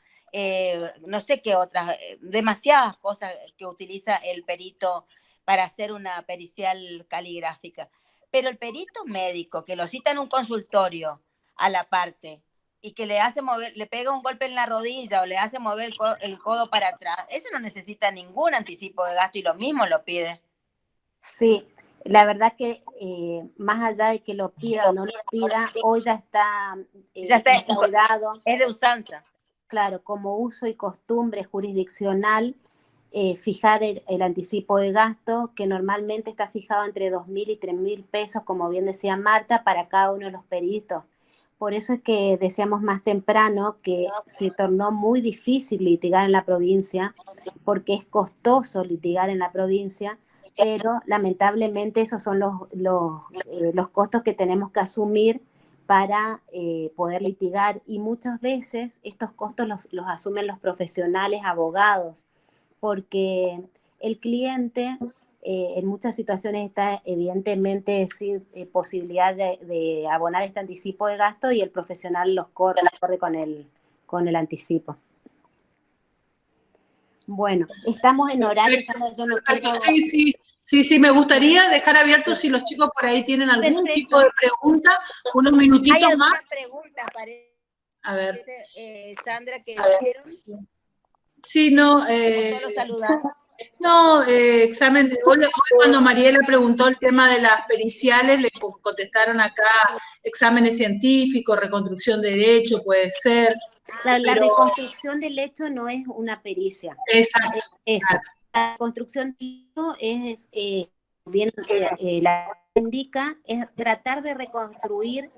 no sé qué otras, demasiadas cosas que utiliza el perito para hacer una pericial caligráfica. Pero el perito médico que lo cita en un consultorio a la parte y que le hace mover, le pega un golpe en la rodilla o le hace mover el codo para atrás, ese no necesita ningún anticipo de gasto y lo mismo lo pide. Sí, la verdad que más allá de que lo pida o no lo pida, hoy ya está instaurado. Es de usanza. Claro, como uso y costumbre jurisdiccional, fijar el anticipo de gasto, que normalmente está fijado entre 2.000 y 3.000 pesos, como bien decía Marta, para cada uno de los peritos. Por eso es que decíamos más temprano que se tornó muy difícil litigar en la provincia, porque es costoso litigar en la provincia, pero lamentablemente esos son los costos que tenemos que asumir para poder litigar, y muchas veces estos costos los asumen los profesionales, abogados, porque el cliente en muchas situaciones está evidentemente sin posibilidad de abonar este anticipo de gasto, y el profesional los corre con el anticipo. Bueno, estamos en horario, yo no quiero... Sí, me gustaría dejar abierto si los chicos por ahí tienen algún tipo de pregunta, unos minutitos ¿Hay más. alguna pregunta, parece, a ver, Sandra, que hicieron? Sí, no. Solo saludar. No, examen. Hoy cuando Mariela preguntó el tema de las periciales, le contestaron acá exámenes científicos, reconstrucción de derecho, puede ser. La reconstrucción del hecho no es una pericia. Exacto. Eso. La reconstrucción del hecho es, bien la indica, es tratar de reconstruir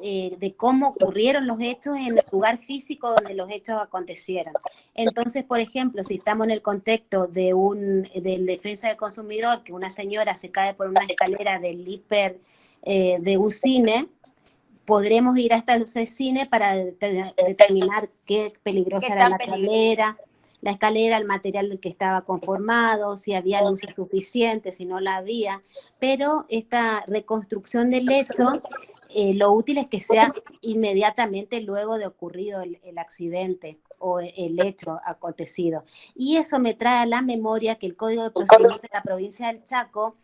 de cómo ocurrieron los hechos en el lugar físico donde los hechos acontecieron. Entonces, por ejemplo, si estamos en el contexto del defensa del consumidor, que una señora se cae por una escalera del hiper de un cine, podremos ir hasta ese cine para determinar qué peligrosa era la escalera, el material del que estaba conformado, si había luces suficientes, si no la había, pero esta reconstrucción del hecho, lo útil es que sea inmediatamente luego de ocurrido el accidente o el hecho acontecido. Y eso me trae a la memoria que el Código de Procedimientos de la provincia del Chaco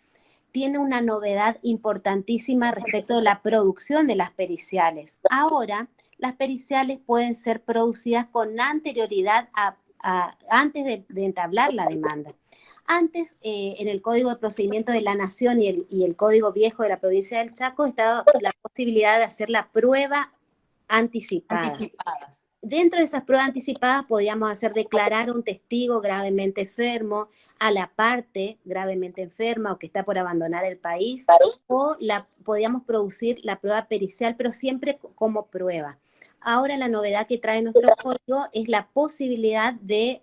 tiene una novedad importantísima respecto de la producción de las periciales. Ahora, las periciales pueden ser producidas con anterioridad antes de entablar la demanda. Antes, en el Código de Procedimiento de la Nación y el Código Viejo de la provincia del Chaco, estaba la posibilidad de hacer la prueba anticipada. Dentro de esas pruebas anticipadas podíamos hacer declarar a un testigo gravemente enfermo, a la parte gravemente enferma o que está por abandonar el país, o podíamos producir la prueba pericial, pero siempre como prueba. Ahora la novedad que trae nuestro código es la posibilidad de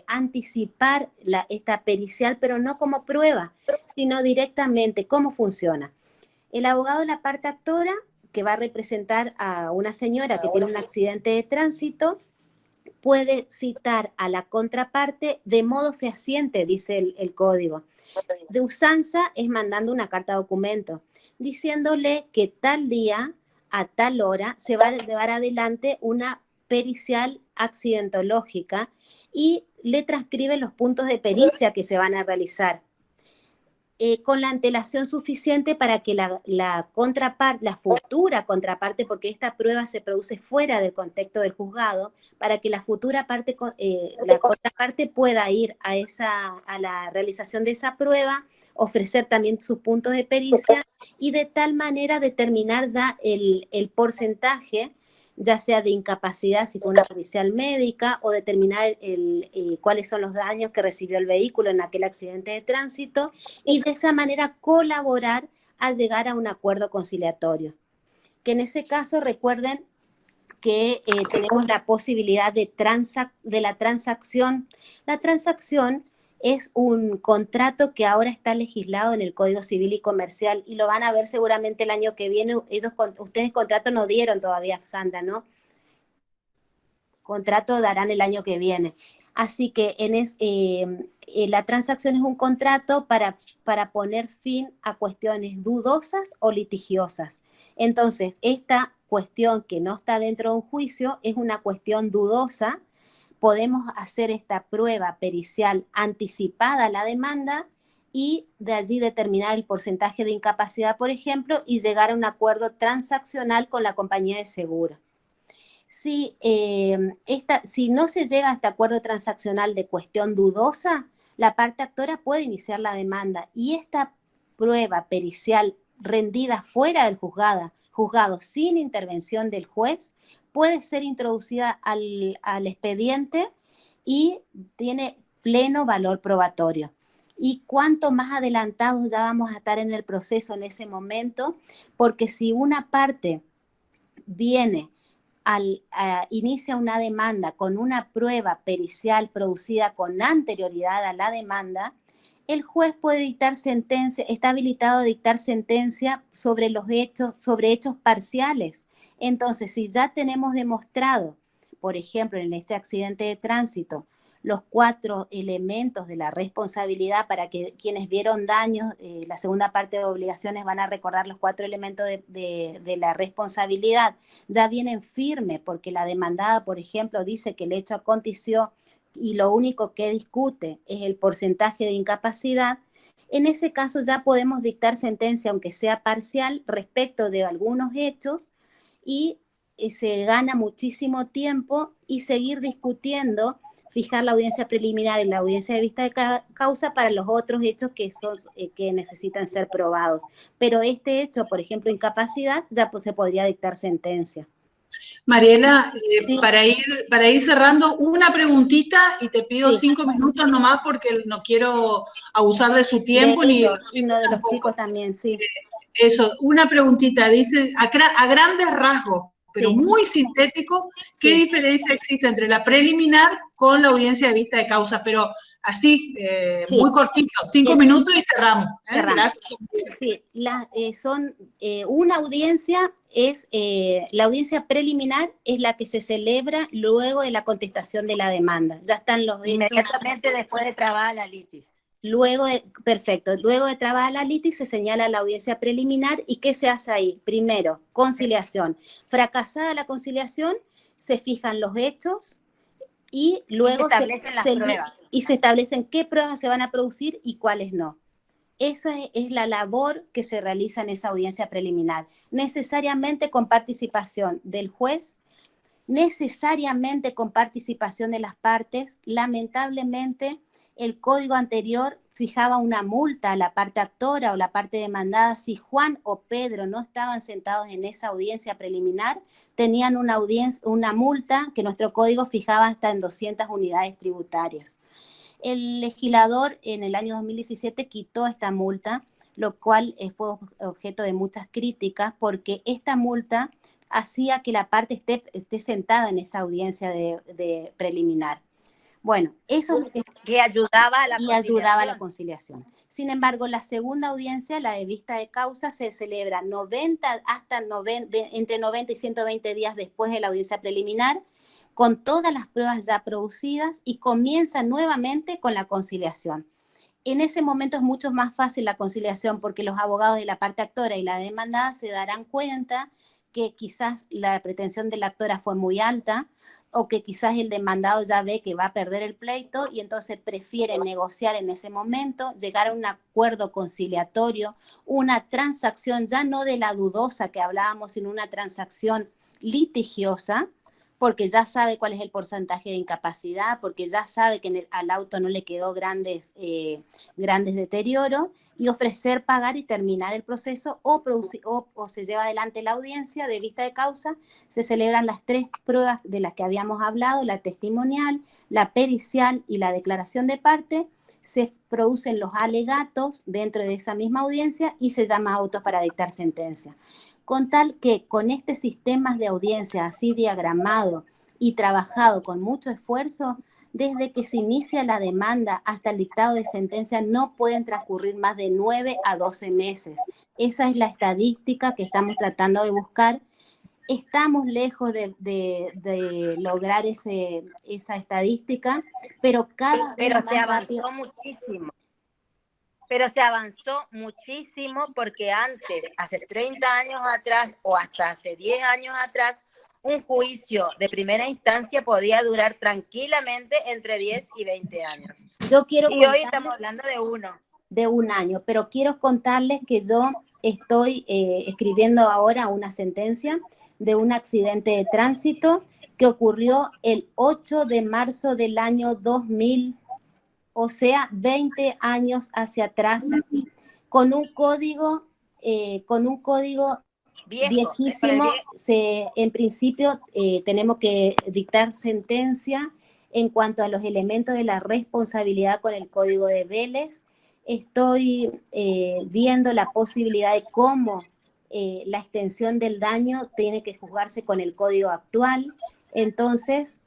anticipar esta pericial, pero no como prueba, sino directamente. ¿Cómo funciona? El abogado de la parte actora, que va a representar a una señora que tiene un accidente de tránsito, puede citar a la contraparte de modo fehaciente, dice el código. De usanza es mandando una carta documento, diciéndole que tal día, a tal hora, se va a llevar adelante una pericial accidentológica y le transcribe los puntos de pericia que se van a realizar. Con la antelación suficiente para que la contraparte, la futura contraparte, porque esta prueba se produce fuera del contexto del juzgado, para que la futura parte, la contraparte pueda ir a la realización de esa prueba, ofrecer también sus puntos de pericia y de tal manera determinar ya el porcentaje, ya sea de incapacidad si fue una pericial médica, o determinar cuáles son los daños que recibió el vehículo en aquel accidente de tránsito, y de esa manera colaborar a llegar a un acuerdo conciliatorio. Que en ese caso recuerden que tenemos la posibilidad de la transacción. La transacción es un contrato que ahora está legislado en el Código Civil y Comercial, y lo van a ver seguramente el año que viene. Ustedes contrato no dieron todavía, Sandra, ¿no? Contrato darán el año que viene. Así que la transacción es un contrato para poner fin a cuestiones dudosas o litigiosas. Entonces, esta cuestión que no está dentro de un juicio es una cuestión dudosa. Podemos hacer esta prueba pericial anticipada a la demanda y de allí determinar el porcentaje de incapacidad, por ejemplo, y llegar a un acuerdo transaccional con la compañía de seguro. Si no se llega a este acuerdo transaccional de cuestión dudosa, la parte actora puede iniciar la demanda, y esta prueba pericial rendida fuera del juzgado sin intervención del juez puede ser introducida al expediente y tiene pleno valor probatorio. Y cuanto más adelantados ya vamos a estar en el proceso en ese momento, porque si una parte inicia una demanda con una prueba pericial producida con anterioridad a la demanda, el juez puede dictar sentencia, está habilitado a dictar sentencia sobre hechos parciales. Entonces, si ya tenemos demostrado, por ejemplo, en este accidente de tránsito, los 4 elementos de la responsabilidad, para que quienes vieron daños, la segunda parte de obligaciones van a recordar los 4 elementos de la responsabilidad, ya vienen firmes, porque la demandada, por ejemplo, dice que el hecho aconteció y lo único que discute es el porcentaje de incapacidad. En ese caso ya podemos dictar sentencia, aunque sea parcial, respecto de algunos hechos, y se gana muchísimo tiempo y seguir discutiendo, fijar la audiencia preliminar y la audiencia de vista de causa para los otros hechos que necesitan ser probados. Pero este hecho, por ejemplo, incapacidad, ya pues, se podría dictar sentencia. Mariela, Sí. para ir cerrando, una preguntita y te pido Sí. 5 minutos nomás porque no quiero abusar de su tiempo De ni ellos, y no de los chicos también, sí. Eso, una preguntita, dice, a grandes rasgos, pero Sí. muy sintético, ¿qué Sí. diferencia existe entre la preliminar con la audiencia de vista de causa? Pero así, Sí. muy cortito, 5 Bien. minutos y cerramos. Cerramos. Gracias. Sí, una audiencia es, la audiencia preliminar es la que se celebra luego de la contestación de la demanda. Ya están los hechos. Inmediatamente después de trabajar la litis. Perfecto, luego de trabajar la litis se señala la audiencia preliminar. ¿Y qué se hace ahí? Primero, conciliación. Fracasada la conciliación, se fijan los hechos y luego se establecen las pruebas. Y se establecen qué pruebas se van a producir y cuáles no. Esa es la labor que se realiza en esa audiencia preliminar, necesariamente con participación del juez, necesariamente con participación de las partes. Lamentablemente, el código anterior fijaba una multa a la parte actora o la parte demandada. Si Juan o Pedro no estaban sentados en esa audiencia preliminar, tenían una multa que nuestro código fijaba hasta en 200 unidades tributarias. El legislador en el año 2017 quitó esta multa, lo cual fue objeto de muchas críticas, porque esta multa hacía que la parte esté sentada en esa audiencia de preliminar. Bueno, eso que ayudaba a la conciliación. Sin embargo, la segunda audiencia, la de vista de causa, se celebra entre 90 y 120 días después de la audiencia preliminar, con todas las pruebas ya producidas, y comienza nuevamente con la conciliación. En ese momento es mucho más fácil la conciliación, porque los abogados de la parte actora y la demandada se darán cuenta que quizás la pretensión de la actora fue muy alta, o que quizás el demandado ya ve que va a perder el pleito y entonces prefiere negociar en ese momento, llegar a un acuerdo conciliatorio, una transacción ya no de la dudosa que hablábamos, sino una transacción litigiosa, porque ya sabe cuál es el porcentaje de incapacidad, porque ya sabe que al auto no le quedó grandes deterioros, y ofrecer pagar y terminar el proceso, o se lleva adelante la audiencia de vista de causa. Se celebran las 3 pruebas de las que habíamos hablado, la testimonial, la pericial y la declaración de parte. Se producen los alegatos dentro de esa misma audiencia y se llama autos para dictar sentencia. Con tal que con este sistema de audiencia así diagramado y trabajado con mucho esfuerzo, desde que se inicia la demanda hasta el dictado de sentencia no pueden transcurrir más de 9 a 12 meses. Esa es la estadística que estamos tratando de buscar. Estamos lejos de lograr esa estadística, pero cada vez más rápido. Muchísimo. Pero se avanzó muchísimo, porque antes, hace 30 años atrás o hasta hace 10 años atrás, un juicio de primera instancia podía durar tranquilamente entre 10 y 20 años. Y hoy estamos hablando de un año, pero quiero contarles que yo estoy escribiendo ahora una sentencia de un accidente de tránsito que ocurrió el 8 de marzo del año 2000, o sea, 20 años hacia atrás, con un código viejísimo. En principio tenemos que dictar sentencia en cuanto a los elementos de la responsabilidad con el código de Vélez. Estoy viendo la posibilidad de cómo la extensión del daño tiene que juzgarse con el código actual. Entonces,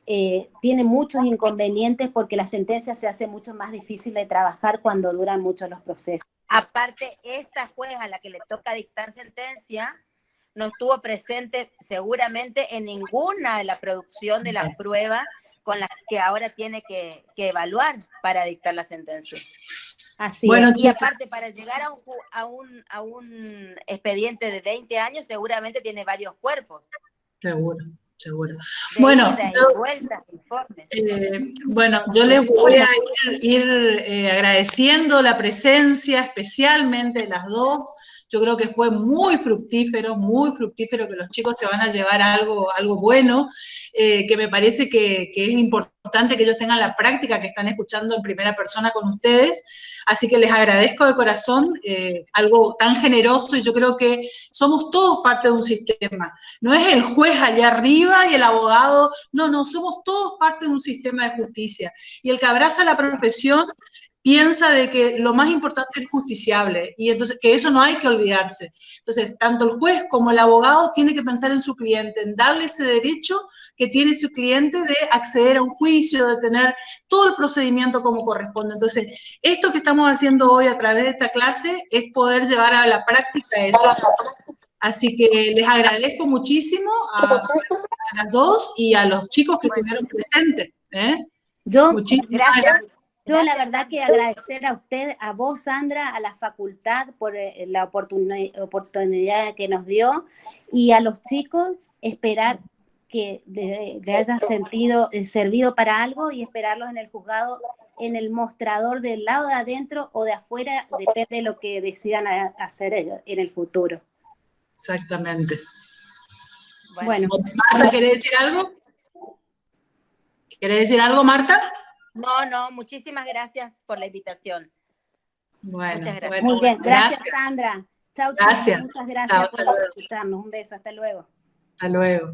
tiene muchos inconvenientes porque la sentencia se hace mucho más difícil de trabajar cuando duran mucho los procesos. Aparte, esta juez a la que le toca dictar sentencia no estuvo presente seguramente en ninguna de la producción de las pruebas con las que ahora tiene que evaluar para dictar la sentencia. Así Bueno, es. Y aparte, para llegar a un expediente de 20 años, seguramente tiene varios cuerpos. Seguro, seguro. De Bueno, ida y vuelta, informes. bueno, yo les voy a ir agradeciendo la presencia, especialmente de las dos. Yo creo que fue muy fructífero que los chicos se van a llevar algo bueno, que me parece que es importante que ellos tengan la práctica que están escuchando en primera persona con ustedes. Así que les agradezco de corazón algo tan generoso, y yo creo que somos todos parte de un sistema. No es el juez allá arriba y el abogado, no, somos todos parte de un sistema de justicia. Y el que abraza la profesión piensa de que lo más importante es justiciable, y entonces que eso no hay que olvidarse. Entonces, tanto el juez como el abogado tiene que pensar en su cliente, en darle ese derecho que tiene su cliente de acceder a un juicio, de tener todo el procedimiento como corresponde. Entonces, esto que estamos haciendo hoy a través de esta clase es poder llevar a la práctica eso. Así que les agradezco muchísimo a las dos y a los chicos que estuvieron presentes. Muchísimas gracias. Yo la verdad que agradecer a usted, a vos, Sandra, a la facultad por la oportunidad que nos dio, y a los chicos esperar que le haya servido para algo, y esperarlos en el juzgado, en el mostrador del lado de adentro o de afuera, depende de lo que decidan hacer en el futuro. Exactamente. Bueno. Marta, ¿querés decir algo? ¿Querés decir algo, Marta? No, muchísimas gracias por la invitación. Bueno, muchas gracias. Muy bien, gracias, Sandra. Chao, gracias. Muchas gracias por escucharnos. Un beso, hasta luego. Hasta luego.